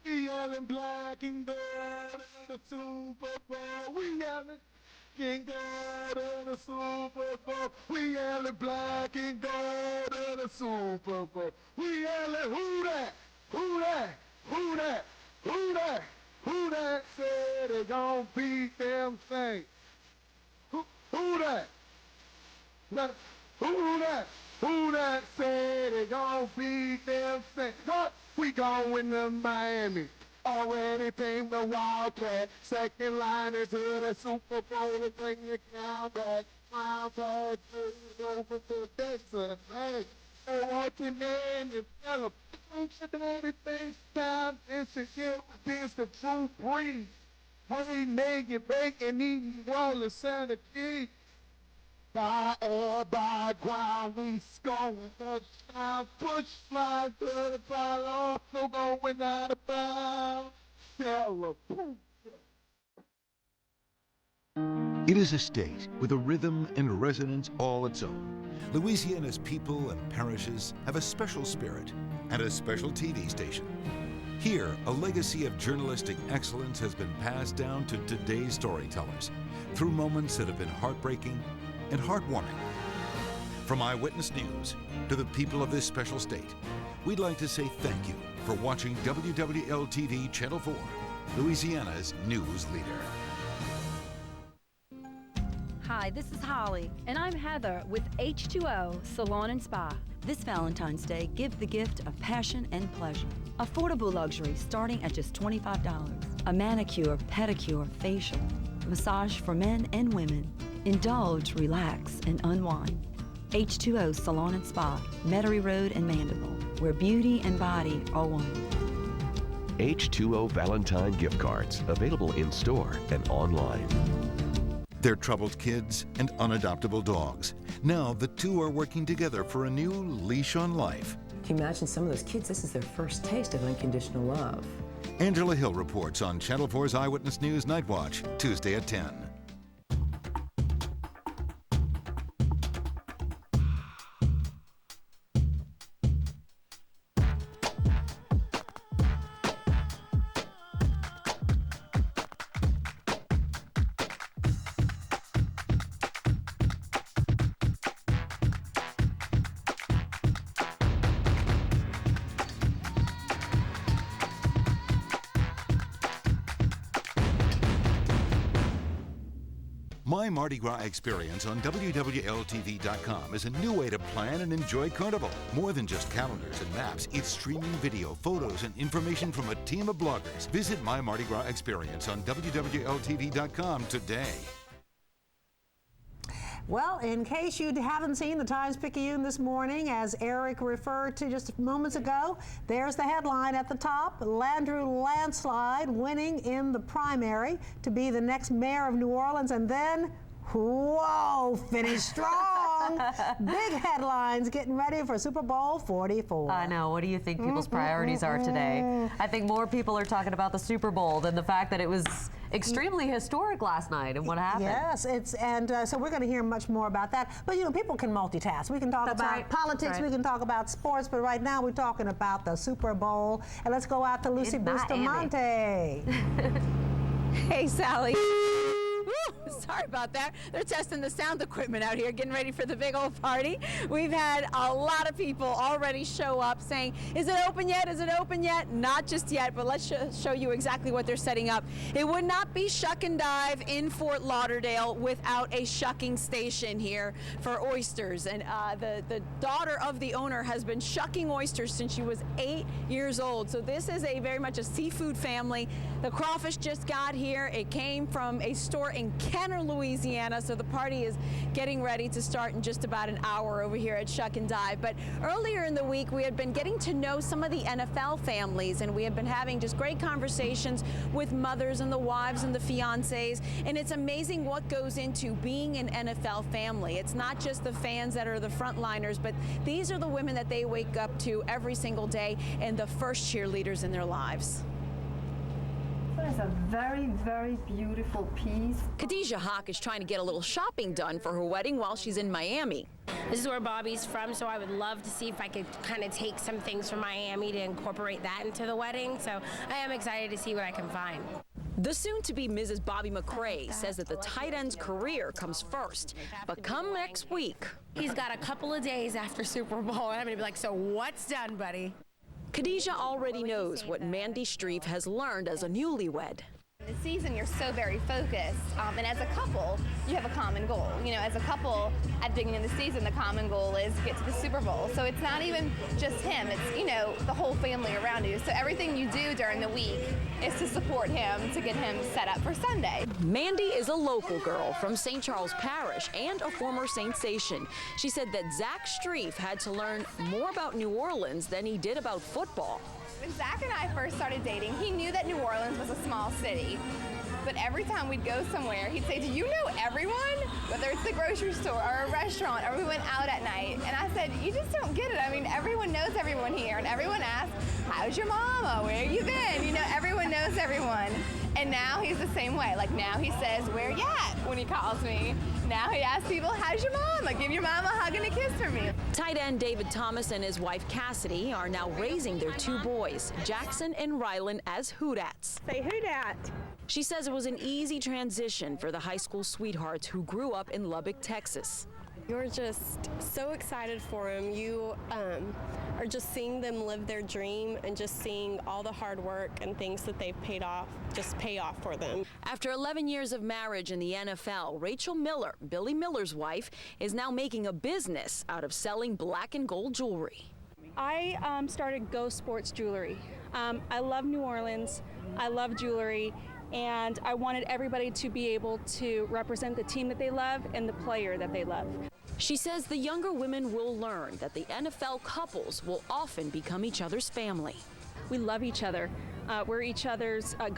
We yelling black and gold in the Super Bowl. We yelling king gold in the Super Bowl. We yelling black and gold in the Super Bowl. We yelling who that? Who that? Who that? Who that? Who that said they gon' beat them Saints? Who that? Who that? Who that said they gon' beat them Saints? We going to Miami. Already paid the Wildcat. Second liner to the Super Bowl to bring the count back. Miles hard over to Texas. Hey, walking in the fellow. Everything down and secure. This the true breed. We naked, bacon, eating, rolling, Santa G. By air, by ground, we scoring touchdown, push slide to the follow, no going out of bounds. It is a state with a rhythm and resonance all its own. Louisiana's people and parishes have a special spirit and a special TV station. Here, a legacy of journalistic excellence has been passed down to today's storytellers through moments that have been heartbreaking and heartwarming. From Eyewitness News to the people of this special state, we'd like to say thank you for watching WWL-TV Channel 4, Louisiana's news leader. Hi, this is Holly. And I'm Heather with H2O Salon and Spa. This Valentine's Day, give the gift of passion and pleasure. Affordable luxury starting at just $25. A manicure, pedicure, facial, massage for men and women. Indulge, relax, and unwind. H2O Salon and Spa, Metairie Road and Mandeville, where beauty and body are one. H2O Valentine gift cards, available in store and online. They're troubled kids and unadoptable dogs. Now the two are working together for a new leash on life. Can you imagine some of those kids, this is their first taste of unconditional love. Angela Hill reports on Channel 4's Eyewitness News Night Watch, Tuesday at 10. My Mardi Gras experience on WWL-TV.com is a new way to plan and enjoy Carnival. More than just calendars and maps, it's streaming video, photos, and information from a team of bloggers. Visit My Mardi Gras experience on WWL-TV.com today. Well, in case you haven't seen the Times-Picayune this morning, as Eric referred to just moments ago, there's the headline at the top. Landrew landslide winning in the primary to be the next mayor of New Orleans, and then, whoa, finish strong. Big headlines getting ready for Super Bowl 44. I know. What do you think people's priorities are today? I think more people are talking about the Super Bowl than the fact that it was extremely historic last night and what happened. Yes, so we're going to hear much more about that. But you know, people can multitask. We can talk about politics, we can talk about sports, but right now we're talking about the Super Bowl. And let's go out to Lucy Bustamante. Hey, Sally. Sorry about that. They're testing the sound equipment out here, getting ready for the big old party. We've had a lot of people already show up saying, is it open yet? Is it open yet? Not just yet, but let's show you exactly what they're setting up. It would not be Shuck and Dive in Fort Lauderdale without a shucking station here for oysters. And the daughter of the owner has been shucking oysters since she was 8 years old. So this is very much a seafood family. The crawfish just got here. It came from a store in Kent. Tanner, Louisiana. So the party is getting ready to start in just about an hour over here at Shuck and Dive. But earlier in the week, we had been getting to know some of the NFL families, and we have been having just great conversations with mothers and the wives and the fiancés. And it's amazing what goes into being an NFL family. It's not just the fans that are the frontliners, but these are the women that they wake up to every single day and the first cheerleaders in their lives. That is a very, very beautiful piece. Khadijah Hawk is trying to get a little shopping done for her wedding while she's in Miami. This is where Bobby's from, so I would love to see if I could kind of take some things from Miami to incorporate that into the wedding. So I am excited to see what I can find. The soon-to-be Mrs. Bobby McRae says that the tight end's career comes first, but come next week. He's got a couple of days after Super Bowl, and I'm going to be like, so what's done, buddy? Khadijah already knows what Mandy Streif has learned as a newlywed. The season, you're so very focused, and as a couple, you have a common goal. You know, as a couple, at the beginning of the season, the common goal is to get to the Super Bowl. So it's not even just him, it's, you know, the whole family around you. So everything you do during the week is to support him, to get him set up for Sunday. Mandy is a local girl from St. Charles Parish and a former Saint-Sation. She said that Zach Streif had to learn more about New Orleans than he did about football. When Zach and I first started dating, he knew that New Orleans was a small city. But every time we'd go somewhere, he'd say, do you know everyone? Whether it's the grocery store or a restaurant or we went out at night. And I said, you just don't get it. I mean, everyone knows everyone here. And everyone asks, how's your mama? Where you been? You know, everyone knows everyone. And now he's the same way. Like now he says, where you at? When he calls me. Now he asks people, how's your mama? Give your mama a hug and a kiss for me. Tight end David Thomas and his wife Cassidy are now raising their two boys, Jackson and Rylan, as Hoodats. Say Hoodat. She says it was an easy transition for the high school sweethearts who grew up in Lubbock, Texas. You're just so excited for them. You are just seeing them live their dream and just seeing all the hard work and things that they've paid off, just pay off for them. After 11 years of marriage in the NFL, Rachel Miller, Billy Miller's wife, is now making a business out of selling black and gold jewelry. I started Go Sports Jewelry. I love New Orleans. I love jewelry. And I wanted everybody to be able to represent the team that they love and the player that they love. She says the younger women will learn that the NFL couples will often become each other's family. We love each other. We're each other's